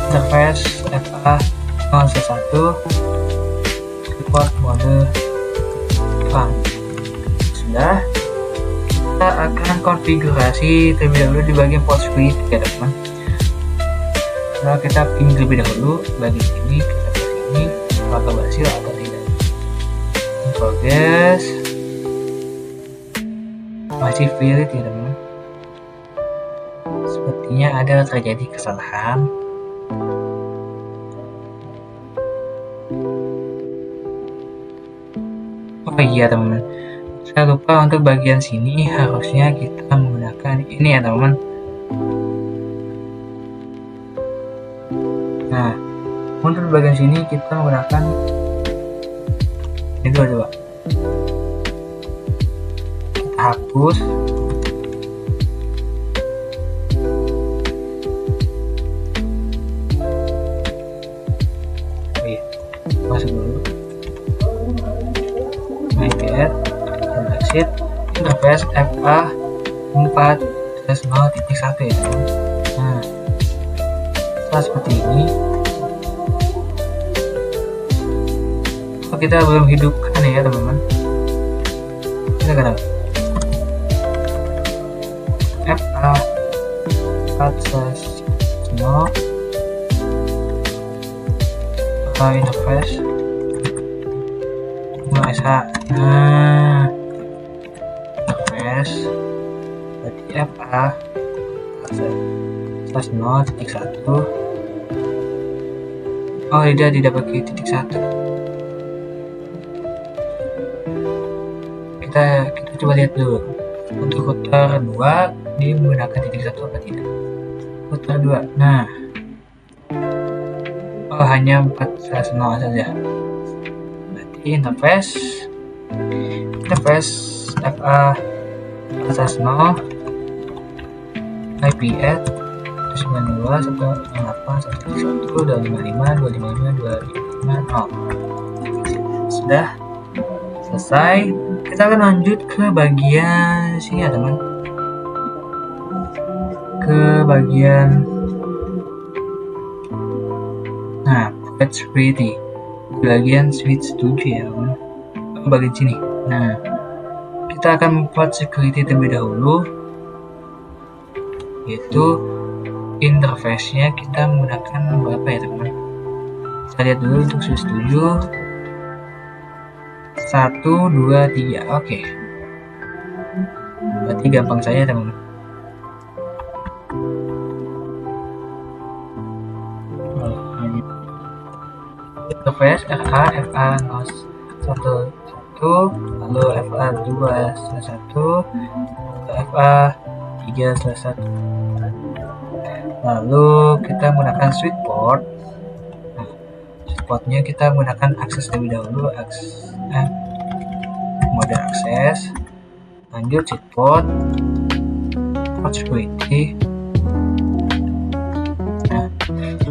interface FA 0/1 support mode trunk. Sudah, kita akan konfigurasi terlebih dahulu di bagian port switch ya teman. Nah, kita pilih terlebih dahulu bagian ini, kita pilih ini apakah berhasil atau tidak. progress. Masih valid ya teman. Sepertinya ada terjadi kesalahan. Oh iya teman, saya lupa untuk bagian sini harusnya kita menggunakan ini ya teman. Nah, untuk bagian sini kita menggunakan ini dua. Kita hapus. Oh iya, masuk dulu. Navigat, exit, interface FA 4.0.1 ya teman. Nah, setelah seperti ini, kita belum hidupkan ya teman-teman. Kita kena FA 4.0 interface SH. Nah, interface berarti FA 4.0.1. Oh tidak pakai titik 1. Kita coba lihat dulu untuk router 2 dia menggunakan titik 1 apa tidak. Router 2, nah hanya 4.0 saja. Berarti interface FA 4.0 IP add 92.168.1.1.255.255.255.0. Sudah selesai. Kita akan lanjut ke bagian sini ya teman, ke bagian port security, bagian switch 7 ya teman, bagian sini. Nah, kita akan port security terlebih dahulu, yaitu interface-nya kita menggunakan berapa ya teman. Kita lihat dulu untuk switch 7 1, 2, 3. Oke. Berarti gampang saja teman. Interface FA 0.1, lalu FA 2/1, FA 3/1. Lalu kita menggunakan switch port. Nah, switch portnya kita menggunakan akses terlebih dahulu, mode akses, lanjut switch port security. Nah,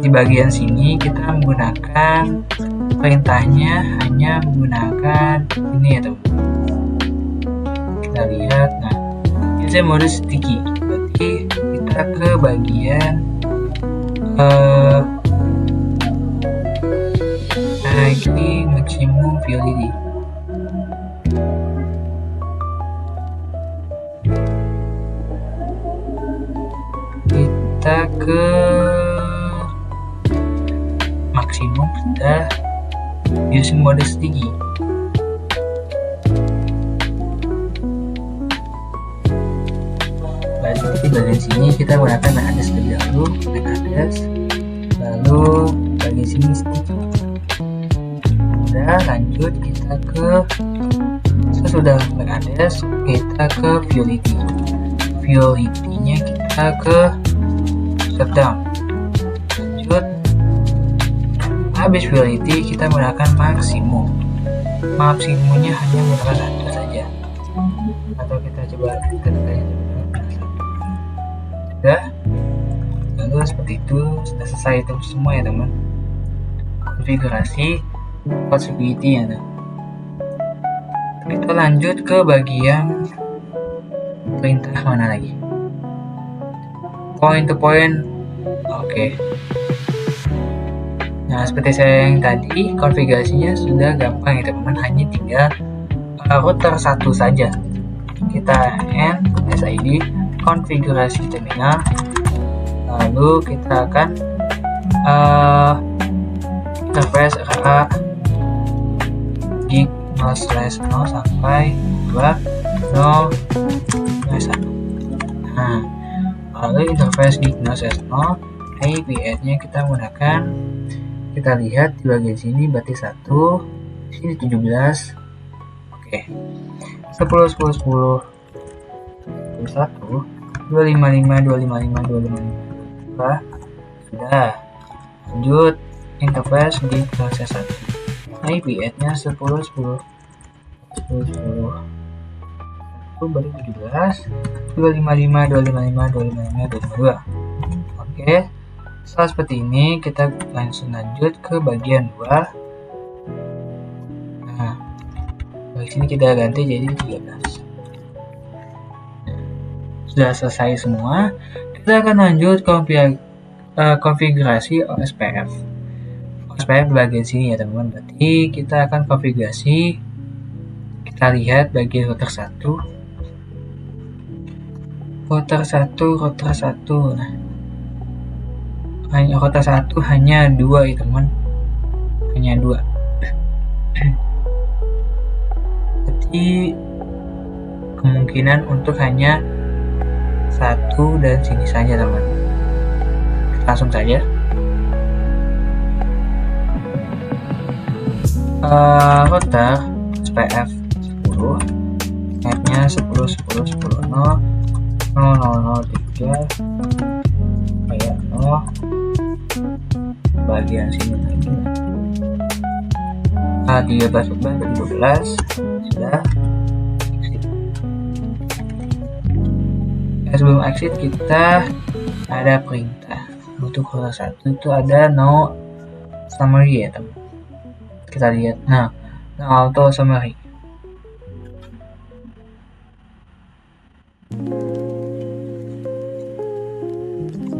di bagian sini kita menggunakan perintahnya hanya menggunakan ini ya teman. Kita lihat, nah ini saya mode sticky, berarti kita ke bagian ini maximum validity. Kita ke maksimum, sudah using mode sticky. Berarti bagian sini kita gunakan MAC address terlebih dahulu, MAC address, lalu bagian sini sticky. Udah, lanjut kita ke sesudah MAC address kita ke validity. Validity-nya kita ke shutdown. Lanjut, habis validity kita menggunakan maksimum. Maksimumnya hanya menggunakan satu saja, atau kita coba tekan sudah. Lalu seperti itu, sudah selesai itu semua ya teman, konfigurasi port security ya. Kita lanjut ke bagian perintah mana lagi, point to point. Oke. Nah, seperti saya yang tadi, konfigurasinya sudah gampang ya teman-teman, hanya tinggal router satu saja. Kita SID konfigurasi terminal, lalu kita akan interface RA gig 0/0 sampai 2/0/1. Nah, lalu interface di 0/0 API-nya kita gunakan, kita lihat di bagian sini berarti 1, sini 17. Oke. 10 10 10 1 255 255 255 sudah. Lanjut interface di kelas 1. IP-nya 10 10 10 10 1 baru 17 255 255 255 252. Oke, setelah seperti ini kita langsung lanjut ke bagian 2. Nah, di sini kita ganti jadi 13. Sudah selesai semua, kita akan lanjut konfigurasi OSPF. OSPF di bagian sini ya teman-teman. Berarti kita akan konfigurasi. Kita lihat bagian router 1. Router 1. Nah, hanya router 1 hanya 2 ya teman. Hanya 2. Berarti kemungkinan untuk hanya 1 dan sini saja teman. Langsung saja. Router SPF 10, netnya 10 10 10 0 0 0 3 kayak 0 bagian sini lagi 13 12 sudah. Sebelum exit kita ada perintah untuk router 1 itu ada no summary ya teman. Kita lihat, nah auto summary.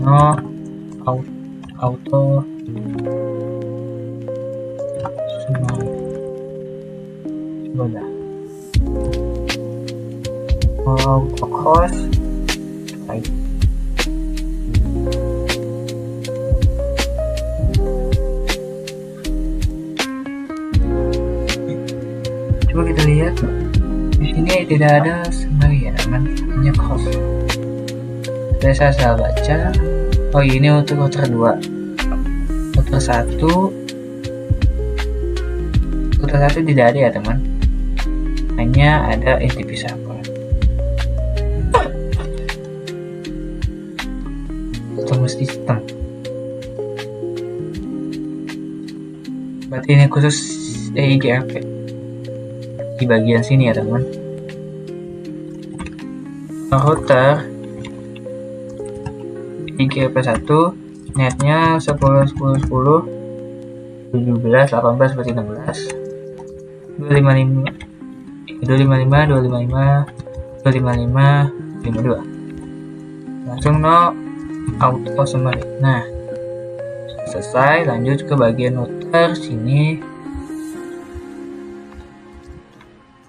No auto summary. Coba dah. Auto cost. Baik. Coba kita lihat di sini tidak ada summary ya teman, hanya cost. Saya salah baca. Oh ini untuk router 2. Router 1 tidak ada ya teman, hanya ada FTP server. Tunggu sistem. Berarti ini khusus EIGRP di bagian sini ya teman. Router EIGRP 1 netnya 10 10 10 17 18 berarti 16 255 255 52. Langsung no auto summary. Nah, selesai. Lanjut ke bagian router sini.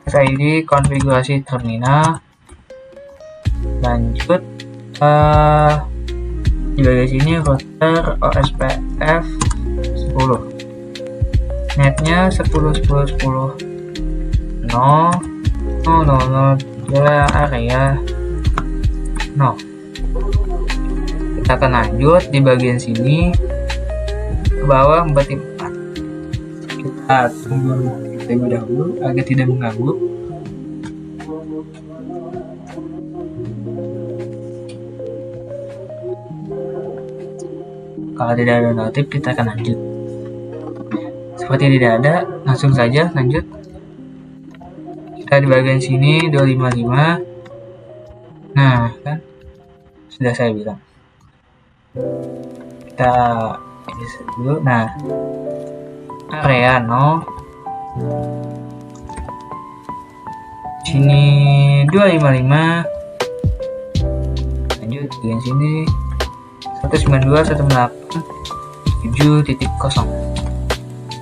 SID konfigurasi terminal. Lanjut di bagian sini router OSPF 10. Netnya 10 10 10 0 0 0 3 area 0. Kita akan lanjut di bagian sini ke bawah berarti 4. Kita tunggu terlebih dahulu agar tidak mengganggu. Kalau tidak ada notif kita akan lanjut. Seperti tidak ada, langsung saja lanjut. Kita di bagian sini 255. Nah kan sudah saya bilang. Kita ini dulu. Nah, area 0 sini 255. Lanjut bagian sini 192.168.7.0.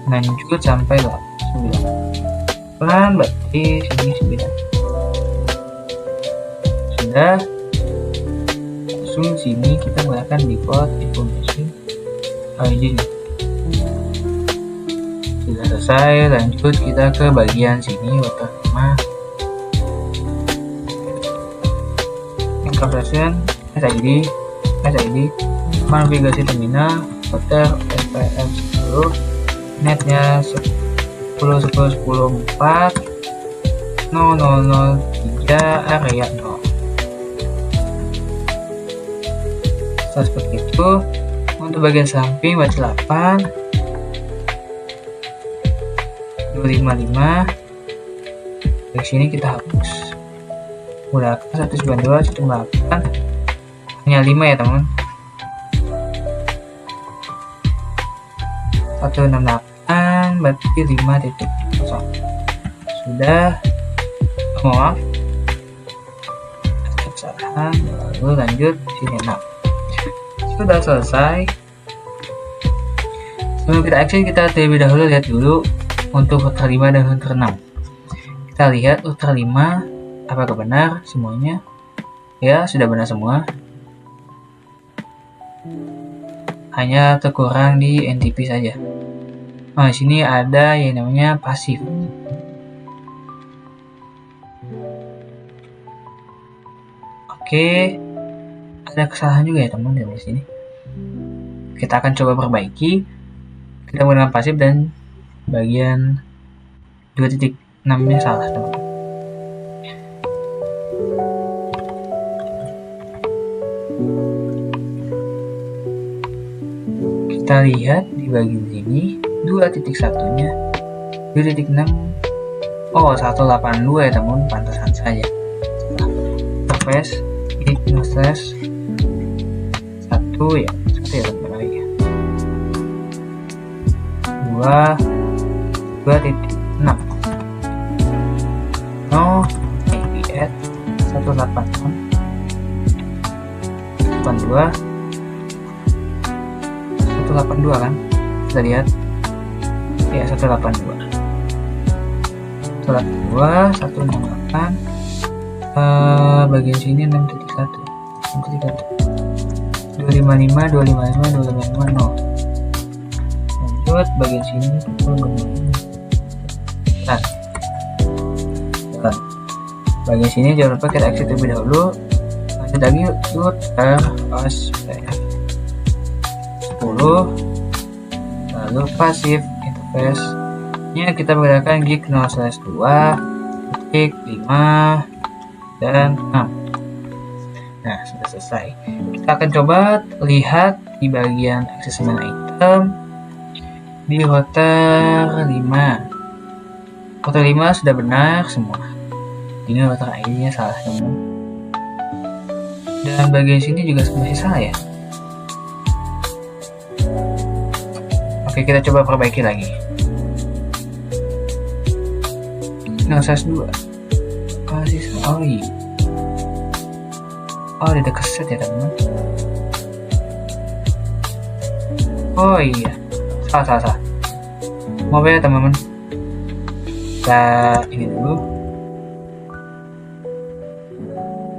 Lanjut sampai 9. Pelan berarti sini 9. Sudah. Langsung sini kita menggunakan default information origin. Sudah. Sudah selesai, lanjut kita ke bagian sini, router 5. Incorporation, SID, konfigurasi terminal, router SPF 10, netnya 10.10.10.4.0.0.0.3 area 0. Seperti itu. Untuk bagian samping baca 8 255. Dari sini kita hapus. Gunakan 192.168. Hanya 5 ya teman. 168 berarti 5.0. Sudah. Maaf. Kesalahan. Lalu lanjut sini 6. Sudah selesai. Sebelum kita action, kita terlebih dahulu lihat dulu untuk router 5 dan router 6. Kita lihat router 5 apakah benar semuanya. Ya, sudah benar semua. Hanya terkurang di NTP saja. Nah, di sini ada yang namanya pasif. Oke. Ada kesalahan juga ya teman di sini. Kita akan coba perbaiki. Kita menggunakan pasif dan bagian 2.6-nya salah teman. Kita lihat di bagian sini 2.1-nya 2.6. Oh, 182 ya teman, pantasan saja. Interface Ignoslash 1 ya, 1 ya teman lagi. 2.6 no APS 186 82 kan, kita lihat ya 182 168 bagian sini 6.1 255 no. Lanjut bagian sini bagian sini jangan lupa kita exit terlebih dahulu. Lanjut lagi router SPF 10, lalu pasif interface nya kita menggunakan gig 0/2.5 dan 6. Nah, sudah selesai. Kita akan coba lihat di bagian accessment item di router 5. Router 5 sudah benar semua. Ini router ID-nya salah teman. Dan bagian sini juga masih salah ya. Oke, kita coba perbaiki lagi. 0/2. Oh iya. Oh, ada keset ya teman. Oh iya, salah. Mau ya teman-teman. Kita ini dulu.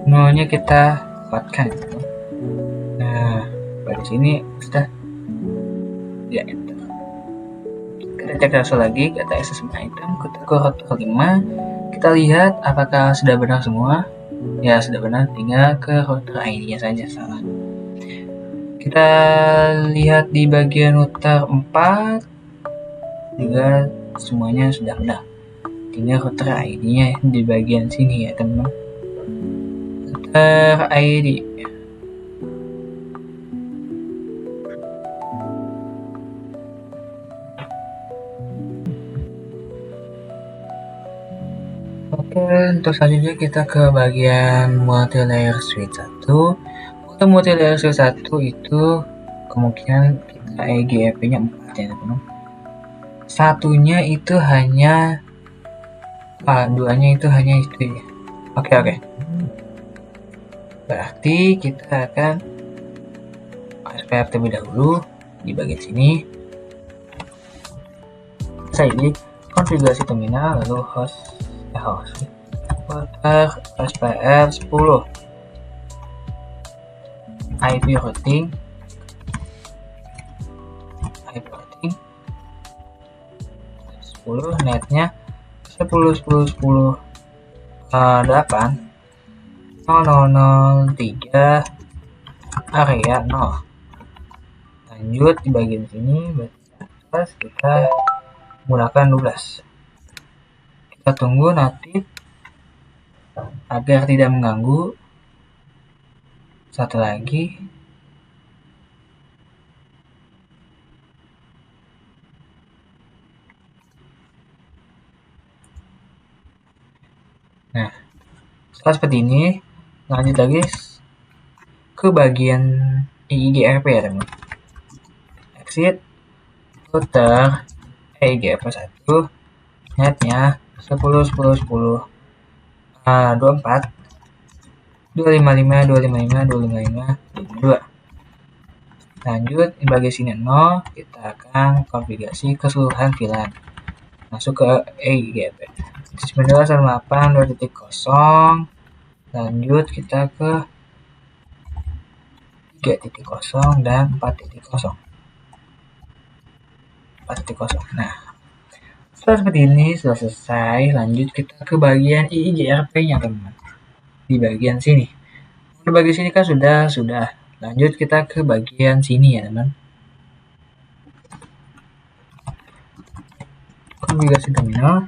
Nolnya kita kuatkan. Nah, pada sini sudah. Ya, enter. Kita cek langsung lagi kata accessment item, kita ke router 5. Kita lihat apakah sudah benar semua. Ya, sudah benar, tinggal ke router ID-nya saja salah. Kita lihat di bagian router 4 juga semuanya sudah benar. Tinggal router ID-nya di bagian sini ya, teman. Router ID. Oke, untuk selanjutnya kita ke bagian multilayer switch 1. Untuk multilayer switch 1 itu kemungkinan kita EGFP-nya 4 ya teman. Satunya itu hanya duanya itu hanya itu ya. Oke. Berarti kita akan SPF terlebih dahulu di bagian sini. Saya ini konfigurasi terminal lalu host router SPF 10 IP routing 10, netnya 10, 10, 10, 8, 0003, area 0. Lanjut di bagian sini, berarti kita menggunakan 12. Kita tunggu natif agar tidak mengganggu. Satu lagi. Nah, setelah seperti ini, lanjut lagi ke bagian EIGRP ya teman. Exit, putar EIGRP 1, netnya 10, 10, 10, 24, 255, 255, 255, 252. Lanjut di bagian sini 0, kita akan konfigurasi keseluruhan VLAN. Masuk ke EIGRP 19.168.2.0. Lanjut kita ke 3.0 dan 4.0. 4.0. Nah, setelah seperti ini sudah selesai. Lanjut kita ke bagian EIGRP-nya teman. Di bagian sini. Di bagian sini kan sudah. Lanjut kita ke bagian sini ya teman. Konfigurasi terminal.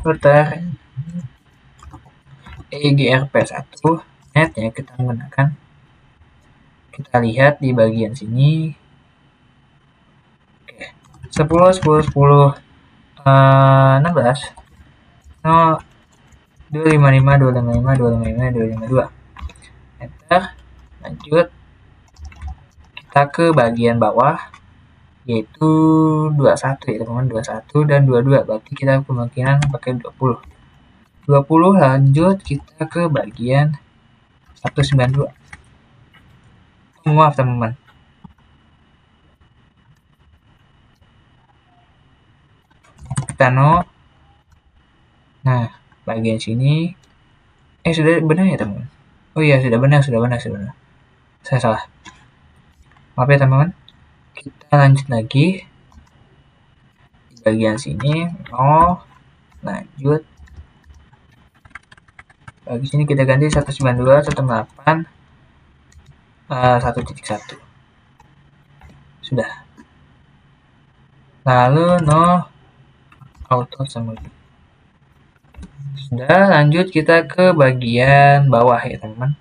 Putar EIGRP 1, netnya kita menggunakan. Kita lihat di bagian sini. Oke. 10, 10, 10, 16, 255, 255, 255, 252. Enter. Lanjut kita ke bagian bawah, yaitu 21 ya teman-teman, 21 dan 22. Berarti kita kemungkinan pakai 20. 20 lanjut kita ke bagian 192. Maaf teman-teman. Kita no. Nah, bagian sini sudah benar ya teman-teman. Oh iya, sudah benar. Saya salah. Maaf ya teman-teman. Kita lanjut lagi. Di bagian sini 0. Lanjut. Bagi sini kita ganti 192, 168, 1.1. Sudah. Lalu no auto summary. Sudah, lanjut kita ke bagian bawah ya teman-teman.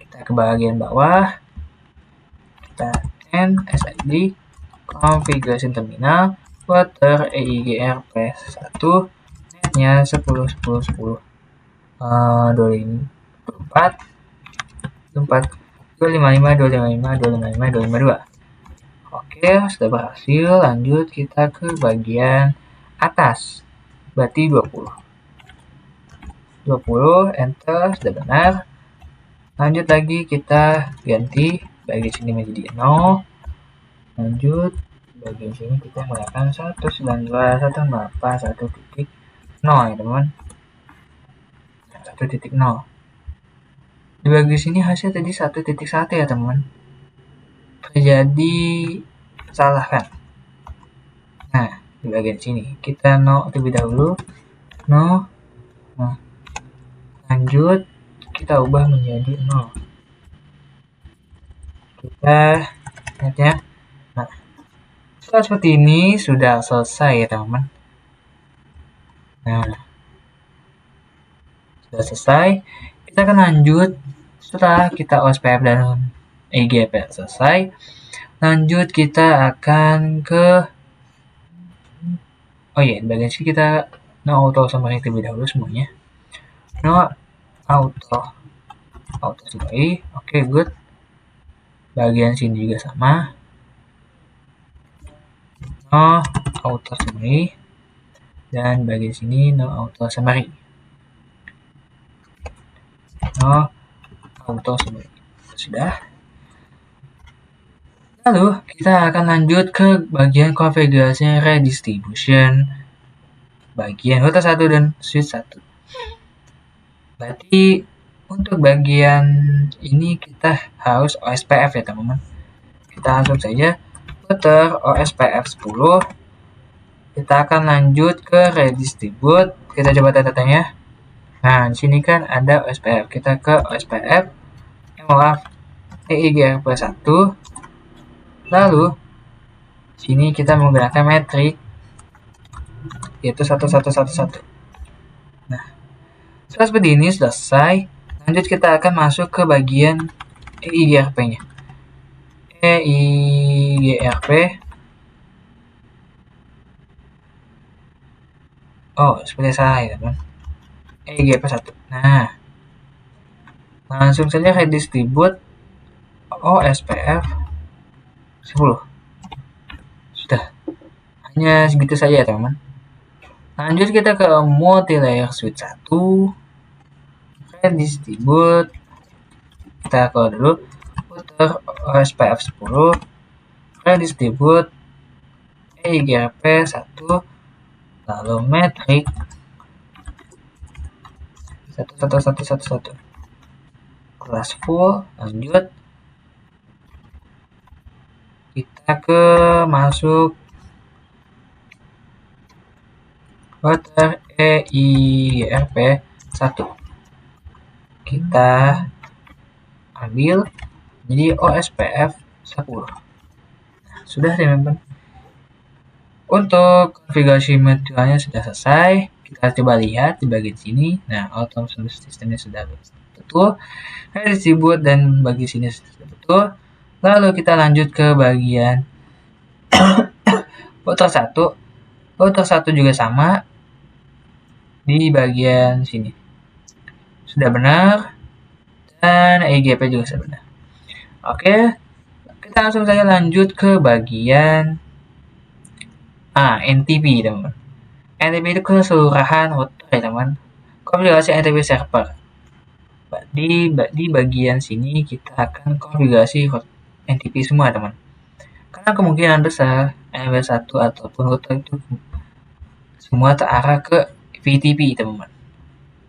Kita ke bagian bawah. Kita SID configuration terminal, putar EIGRP 1, netnya 10, 10, 10, 24, 255, 255, 255, 252. Oke, sudah berhasil. Lanjut kita ke bagian atas. Berarti 20. 20, enter, sudah benar. Lanjut lagi kita ganti bagian sini menjadi 0. Lanjut bagian sini kita menggunakan 192.168.1.0 ya teman. 1.0. Di bagian sini hasil tadi 1.1 ya teman. Terjadi salah kan. Nah, di bagian sini kita no terlebih dahulu. No. Nah, lanjut kita ubah menjadi 0. Kita lihat ya. Nah, setelah seperti ini sudah selesai ya teman-teman. Nah, sudah selesai. Kita akan lanjut setelah kita OSPF dan EIGRP selesai. Lanjut kita akan ke di bagian sini kita no auto summary terlebih dahulu semuanya. No auto summary. Oke, good. Bagian sini juga sama. No auto summary. Dan bagian sini no auto summary. No auto summary. Sudah. Lalu kita akan lanjut ke bagian konfigurasi redistribution bagian router 1 dan switch 1. Berarti untuk bagian ini kita harus OSPF ya teman-teman. Kita langsung saja router OSPF 10. Kita akan lanjut ke redistribute. Kita coba tanda-tanya. Nah, di sini kan ada OSPF. Kita ke OSPF. Maaf, EIGRP 1. Lalu, sini kita menggunakan metrik, yaitu 1111. Nah, setelah seperti ini selesai. Lanjut kita akan masuk ke bagian EIGRP-nya. EIGRP. Oh, seperti salah ya teman. EIGRP 1. Nah, langsung saja redistribute OSPF 10. Sudah. Hanya segitu saja ya teman. Lanjut kita ke multi-layer switch 1. Redistribute. Kita call dulu. Router OSPF 10. Redistribute EIGRP 1. Lalu metrik 1111. Kelas full. Lanjut kita ke masuk router EIGRP 1. Kita ambil jadi OSPF 10. Nah, sudah teman-teman. Untuk konfigurasi materialnya sudah selesai. Kita coba lihat di bagian sini. Nah, automation systemnya sudah betul. Redistribute dan bagian sini sudah betul. Lalu kita lanjut ke bagian router 1. Router 1 juga sama di bagian sini. Sudah benar. Dan EIGRP juga sudah benar. Oke. Kita langsung saja lanjut ke bagian NTP teman. NTP itu keseluruhan router ya teman. Konfigurasi NTP server. Di bagian sini kita akan konfigurasi NTP semua teman. Karena kemungkinan besar NTP1 ataupun router itu semua terarah ke VTP teman.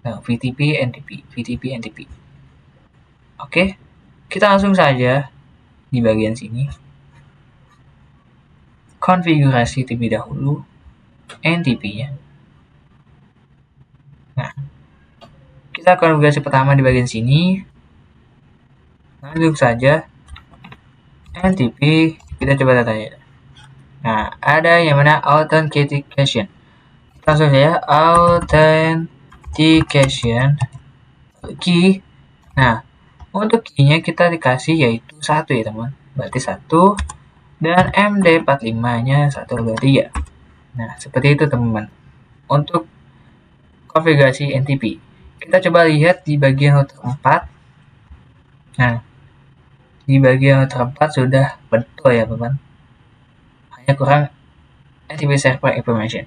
Nah, VTP NTP. Oke. Kita langsung saja di bagian sini. Konfigurasi terlebih dahulu NTP-nya. Nah, kita konfigurasi pertama di bagian sini. Langsung saja NTP, kita coba tanya. Nah, ada yang mana authentication. Langsung saja authentication key. Nah, untuk key-nya kita dikasih yaitu 1 ya teman. Berarti 1. Dan MD45-nya 123. Nah, seperti itu teman-teman. Untuk konfigurasi NTP. Kita coba lihat di bagian router 4. Nah, di bagian router 4 sudah betul ya teman-teman. Hanya kurang NTP server information.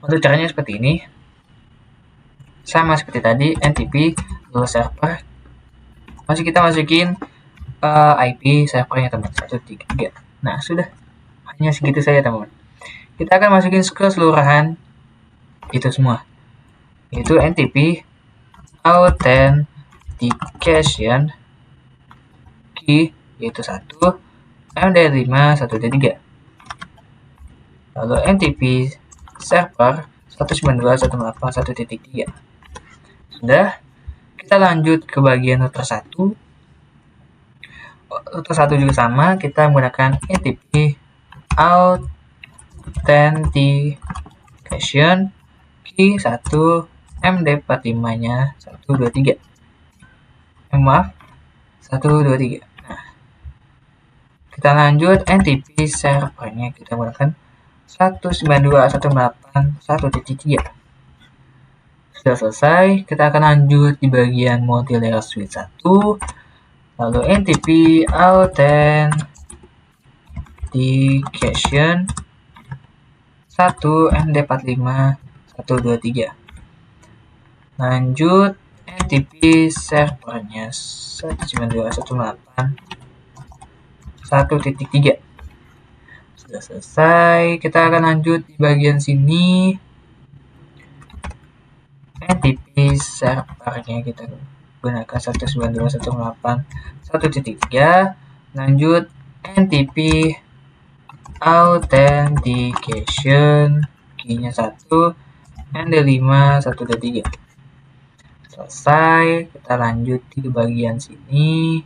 Untuk caranya seperti ini. Sama seperti tadi, NTP server. Masih kita masukin IP servernya teman 133. Nah, sudah. Hanya segitu saja teman-teman. Kita akan masukin keseluruhan itu semua. Yaitu NTP authentication key yaitu 1 MD5 123. Lalu NTP server 192.168.1.3. Sudah. Kita lanjut ke bagian router 1. Router 1 juga sama, kita menggunakan NTP authentication key 1 MD45-nya 123. Maaf, 123. Nah, kita lanjut NTP servernya kita menggunakan 192.168.1.3. Sudah selesai, kita akan lanjut di bagian multi-layer switch 1. Lalu NTP authentication 1 MD45 123. Lanjut NTP servernya 192.168.1.3. Sudah selesai, kita akan lanjut di bagian sini. NTP servernya kita gunakan 192.168.1.3. Lanjut NTP authentication, key-nya 1, ND5, 1, 2, 3. Selesai, kita lanjut di bagian sini.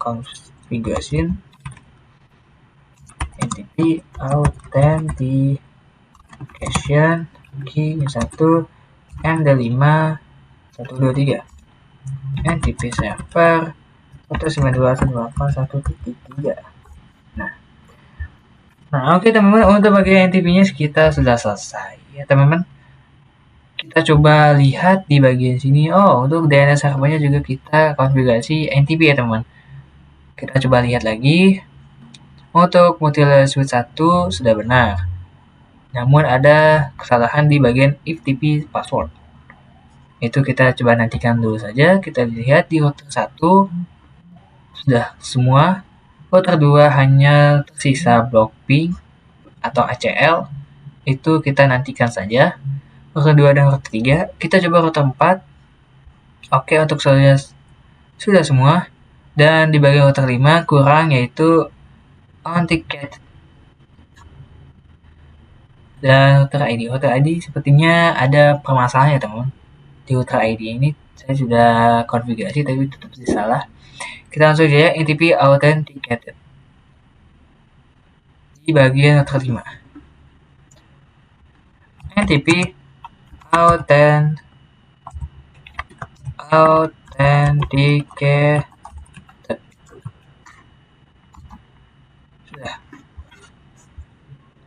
Configuration, NTP authentication, key-nya 1, ND5, 1, 2, 3. NTP server 192.168.1.3. Nah, oke teman-teman, untuk bagian NTP-nya kita sudah selesai ya teman-teman. Kita coba lihat di bagian sini. Oh, untuk DNS servernya juga kita konfigurasi NTP ya teman-teman. Kita coba lihat lagi. Untuk multi-layer switch 1 sudah benar. Namun ada kesalahan di bagian FTP password. Itu kita coba nantikan dulu saja. Kita lihat di router 1 sudah semua. Router 2 hanya tersisa block ping atau ACL. Itu kita nantikan saja. Router 2 dan router 3. Kita coba router 4. Oke, untuk sudah semua. Dan di bagian router 5 kurang, yaitu authenticated. Dan router ID. Router ID sepertinya ada permasalahan ya teman-teman. Di router ID ini saya sudah konfigurasi tapi tetap salah. Kita langsung saja NTP authenticated. Di bagian router 5. NTP authenticated. Sudah.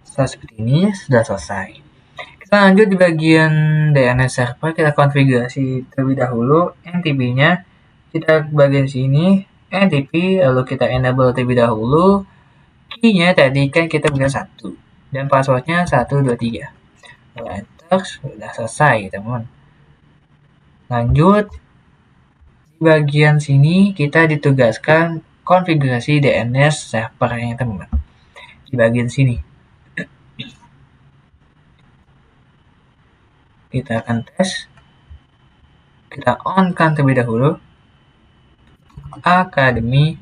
Setelah seperti ini sudah selesai. Kita lanjut di bagian DNS server, kita konfigurasi terlebih dahulu NTP-nya. Kita ke bagian sini NTP, lalu kita enable terlebih dahulu. Key-nya tadi kan kita berikan 1 dan passwordnya 1, 2, 3. Lalu enter, sudah selesai teman-teman. Lanjut di bagian sini kita ditugaskan konfigurasi DNS servernya teman-teman. Di bagian sini kita akan tes. Kita on kan terlebih dahulu Academy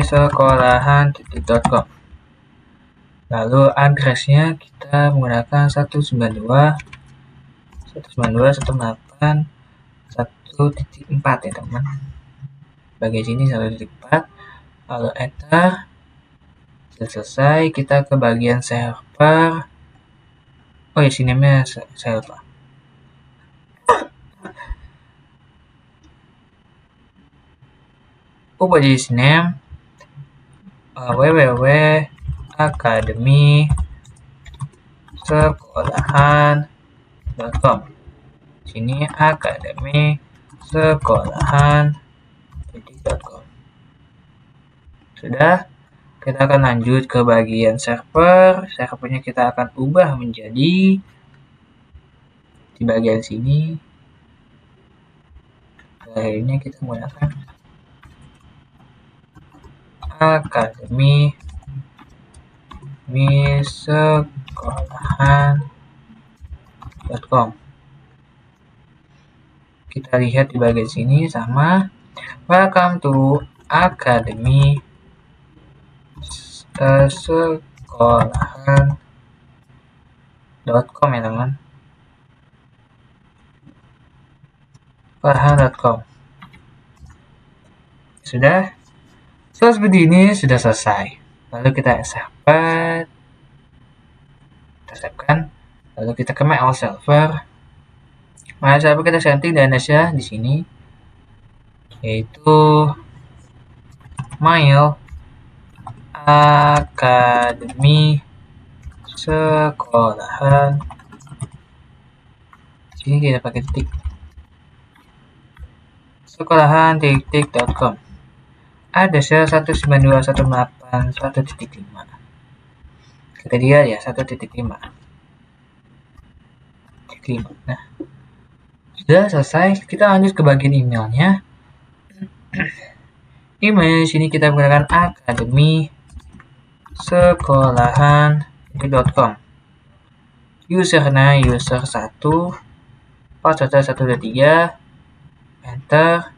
sekolahan.com. Lalu addressnya kita menggunakan 192.168.1.4 ya teman. Bagian sini 1.4. Lalu enter. Sudah selesai, kita ke bagian server. Oh ya, sini namanya saya lupa. Bodies name www.academy-sekolahan.com. Sini academy-sekolahan.com. Sudah. Kita akan lanjut ke bagian server. Servernya kita akan ubah menjadi di bagian sini. Akhirnya kita menggunakan academy-sekolahan.com. Kita lihat di bagian sini sama. Welcome to Academy sekolahan.com ya teman. sekolahan.com. Sudah. Seperti ini sudah selesai. Lalu kita save. Kita savekan. Lalu kita ke mail server. Mail server kita setting DNS-nya di sini, yaitu mail academy sekolahan. Sini kita pakai titik. sekolahan.com. Ada sel 192.168.1.5. Kita lihat ya 1.5. Nah, sudah selesai. Kita lanjut ke bagian emailnya. Email di sini kita menggunakan academy-sekolahan.com. Usernya user 1, passwordnya 123, enter,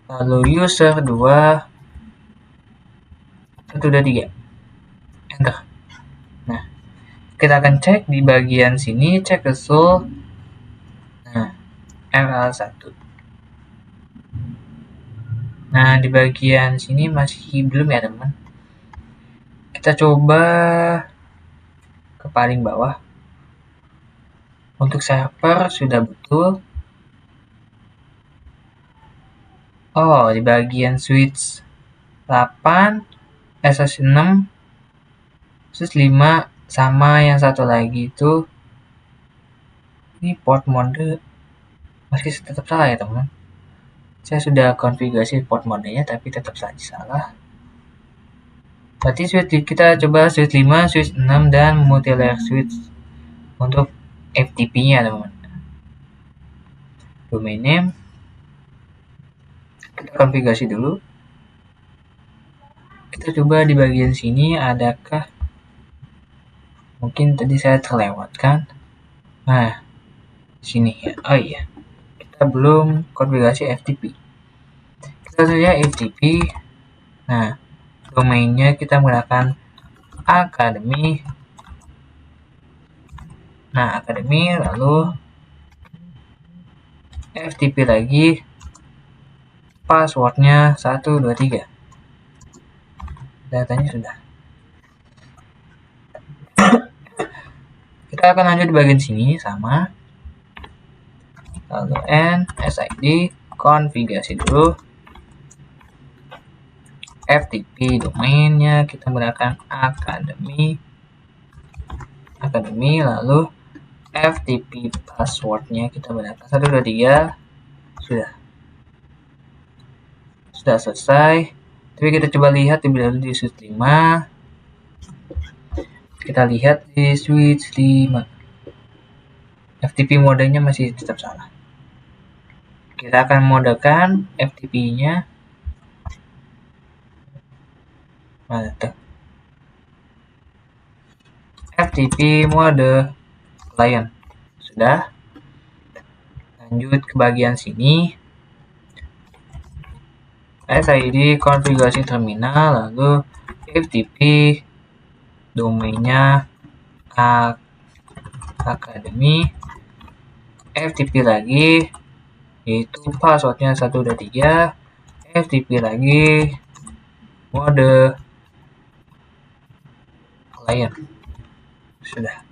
lalu user 2 123, enter. Nah, kita akan cek di bagian sini, cek result. Nah, RL1. Nah, di bagian sini masih belum ya, teman. Kita coba ke paling bawah. Untuk server sudah betul. Oh, di bagian switch 8, SS6, SS5, sama yang satu lagi itu, ini port mode masih tetap salah ya, teman. Saya sudah konfigurasi port modenya, tapi tetap saja salah. Berarti switch kita coba switch 5, switch 6, dan multi-layer switch untuk FTP-nya, teman. Domain name kita konfigurasi dulu. Kita coba di bagian sini adakah mungkin tadi saya terlewatkan. Nah, sini ya. Oh iya, kita belum konfigurasi FTP. Kita saja FTP. Nah, domainnya kita menggunakan academy. Nah, academy, lalu FTP lagi, passwordnya 123. Datanya sudah. Kita akan lanjut di bagian sini sama. Lalu SID, konfigurasi dulu. FTP domainnya kita menggunakan academy, lalu FTP passwordnya kita menggunakan 123. Sudah selesai. Tapi kita coba lihat di switch 5. Kita lihat di switch 5. FTP modenya masih tetap salah. Kita akan modekan FTP-nya. Mana tuh? FTP mode client. Sudah. Lanjut ke bagian sini. SID konfigurasi terminal, lalu FTP domainnya academy, FTP lagi, yaitu passwordnya 123, FTP lagi, mode client. Sudah.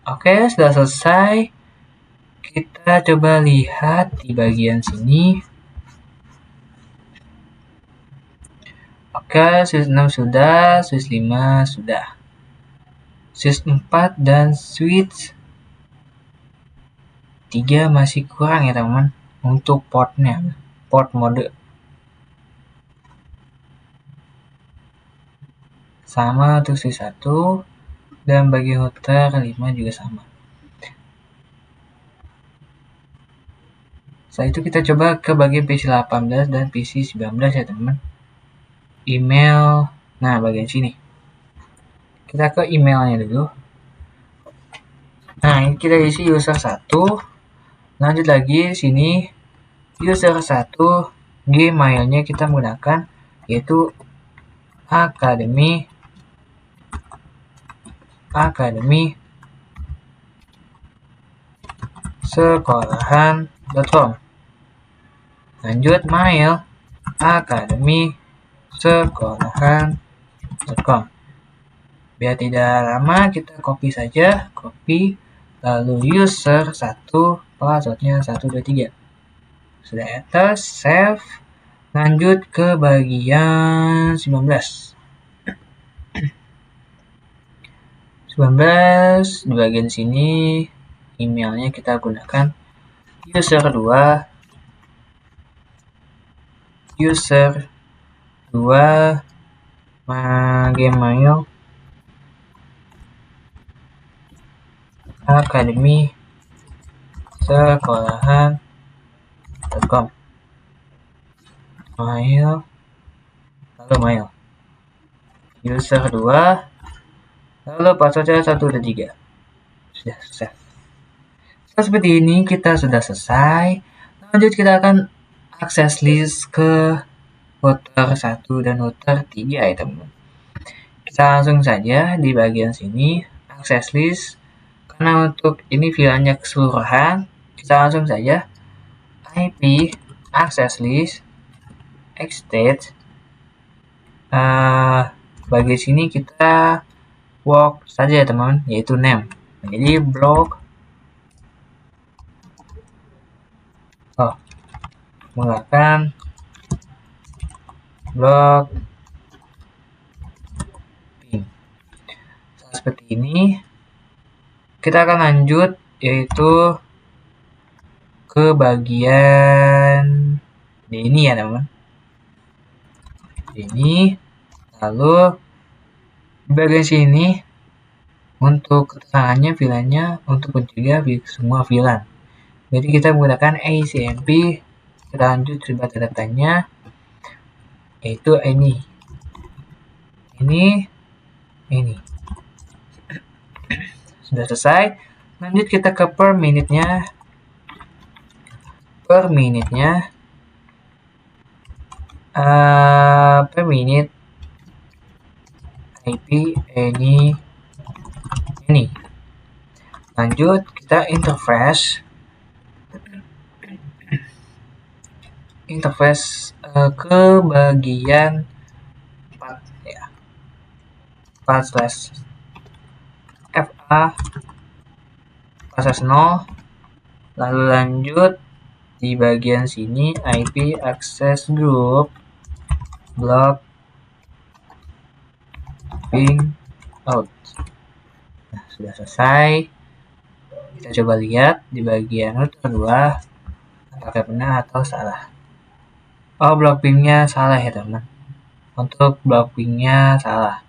Oke, sudah selesai. Kita coba lihat di bagian sini. Oke, switch 6 sudah, switch 5 sudah. Switch 4 dan switch 3 masih kurang ya, teman, untuk portnya, port mode. Sama untuk switch 1, dan bagi router 5 juga sama. Setelah itu kita coba ke bagian PC 18 dan PC 19 ya, teman. Email, nah bagian sini. Kita ke emailnya dulu. Nah, ini kita isi user 1. Lanjut lagi sini user 1, Gmailnya kita menggunakan yaitu academy sekolahan.com. Lanjut mail academy sekolahan.com. Biar tidak lama kita copy saja, lalu user 1, passwordnya 123. Sudah enter, save. Lanjut ke bagian 19. 19 di bagian sini emailnya kita gunakan user 2 Gmail academy sekolahan.com. mail user 2, lalu passwordnya 123. Sudah save. Seperti ini kita sudah selesai. Lanjut kita akan akses list ke router 1 dan router 3 ya teman-teman. Kita langsung saja di bagian sini akses list. Karena untuk ini VLAN-nya keseluruhan, kita langsung saja IP access list extend. Bagian sini kita work saja ya teman, yaitu name. Jadi blok menggunakan blok ping. Seperti ini. Kita akan lanjut yaitu ke bagian ini ya teman. Ini lalu di bagian sini untuk keterangannya VLAN-nya untuk mencegah semua VLAN. Jadi kita menggunakan ACMP. Kita lanjut coba datanya yaitu ini sudah selesai. Lanjut kita ke per minute-nya per minute IP ini. Lanjut kita interface ke bagian 4 ya, 4/FA 4/0. Lalu lanjut di bagian sini IP access group block ping out. Nah, sudah selesai. Kita coba lihat di bagian router 2 apakah benar atau salah. Oh, block pingnya salah ya teman. Untuk block pingnya salah.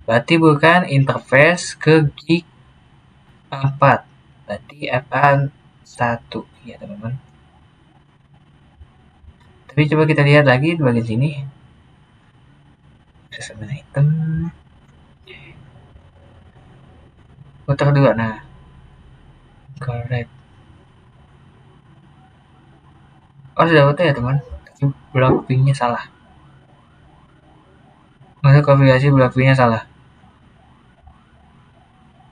Berarti bukan interface ke gig 4. Berarti FA 1 ya teman-teman. Tapi coba kita lihat lagi di bagian sini. Sesuai item. Router 2. Nah. Correct. Oh, sudah betul ya teman. Block pingnya salah. Masuk konfigurasi block pingnya salah.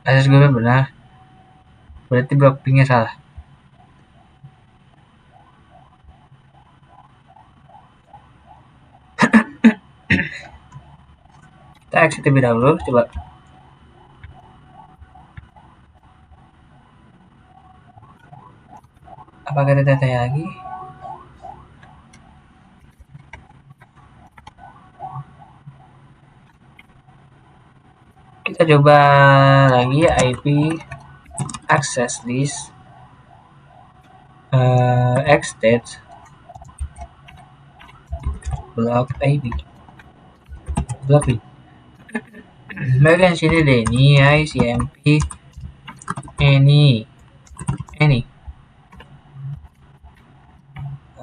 Akses gue benar. Berarti block pingnya salah. Kita exit terlebih dahulu. Coba. Apakah ada datanya lagi? Kita coba lagi IP access list extend block IP block IP. Bagian sini deh ini ICMP ini.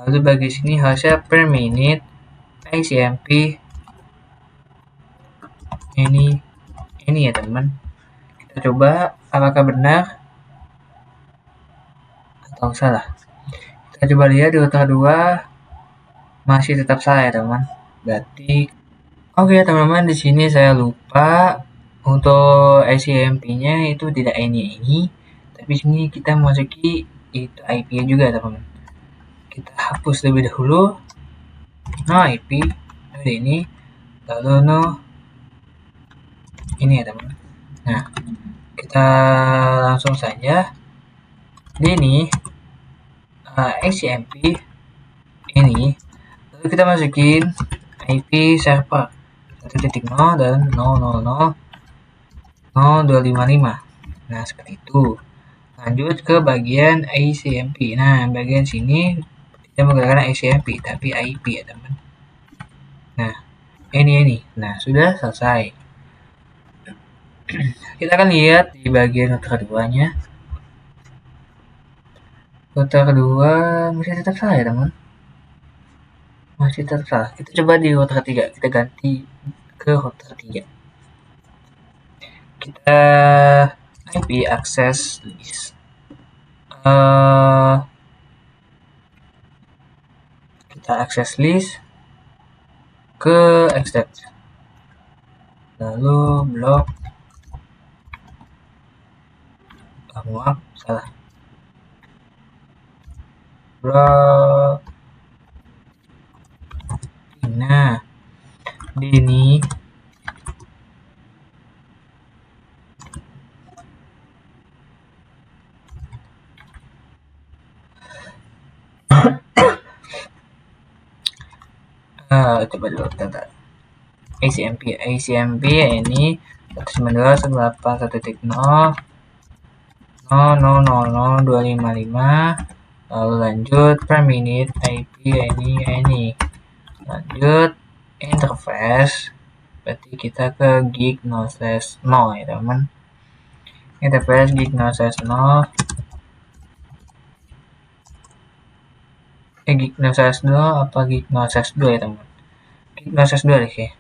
Lalu bagian sini harusnya per minute ICMP ini ya teman. Kita coba apakah benar atau salah. Kita coba lihat di router 2 masih tetap salah ya teman. Berarti oke ya teman-teman, di sini saya lupa untuk ICMP-nya itu tidak ini, tapi sini kita masuki itu IP-nya juga teman-teman. Kita hapus lebih dahulu no IP dari ini, lalu no ini ya teman. Nah, kita langsung saja di ini ICMP ini, lalu kita masukin IP server 1.0 dan 000.0255. Nah, seperti itu. Lanjut ke bagian ICMP. Nah, bagian sini tidak menggunakan ICMP tapi IP ya teman. Nah, ini. Nah, sudah selesai. Kita akan lihat di bagian router keduanya. Router kedua masih tetap salah ya teman. Masih tetap salah. Kita coba di router 3. Kita ganti ke router 3. Kita IP access list kita akses list ke extend, lalu blok, maaf salah, blok. Nah, di ini coba dulu bentar. ACMP ini 192.168.0.000.255, lalu lanjut per minute IP ini lanjut interface, berarti kita ke gig 0/0 ya teman. Interface gig 0/0 gig 0/0 apa gig 0/2 ya teman, gig 0/2 deh ya.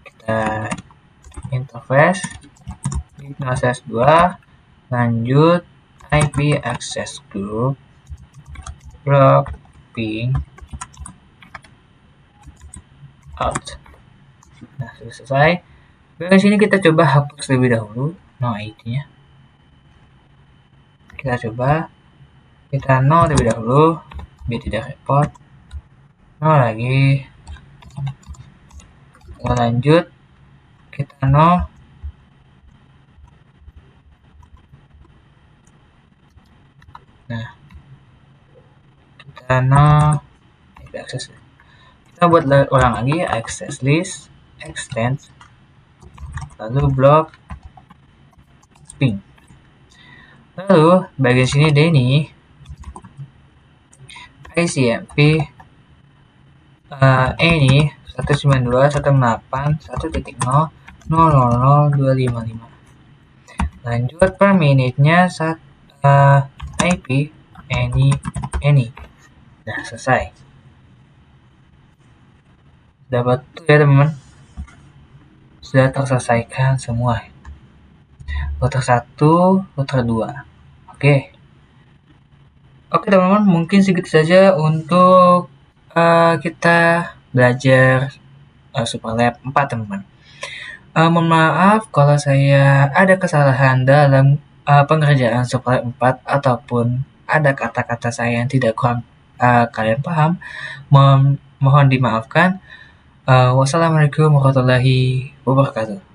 Kita interface gig 0/2 lanjut IP access group block ping out. Nah, sudah selesai. Dari sini kita coba hapus lebih dahulu no ID-nya. Kita coba kita no terlebih dahulu biar tidak repot. No lagi. Kita lanjut. Kita no. Nah, kita no access. Kita buat ulang lagi access list extend lalu blok ping. Lalu bagian sini ada ini ICMP ini 192.168.1.0.000.255. Lanjut per menitnya IP any. Nah, selesai. Dapat tuh ya teman-teman. Sudah terselesaikan semua. Router 1, router 2. Oke teman-teman, mungkin segitu saja untuk kita belajar Superlab 4 teman-teman. Mohon maaf kalau saya ada kesalahan dalam pengerjaan Superlab 4 ataupun ada kata-kata saya yang tidak kalian paham. Mohon dimaafkan. Wassalamualaikum warahmatullahi wabarakatuh.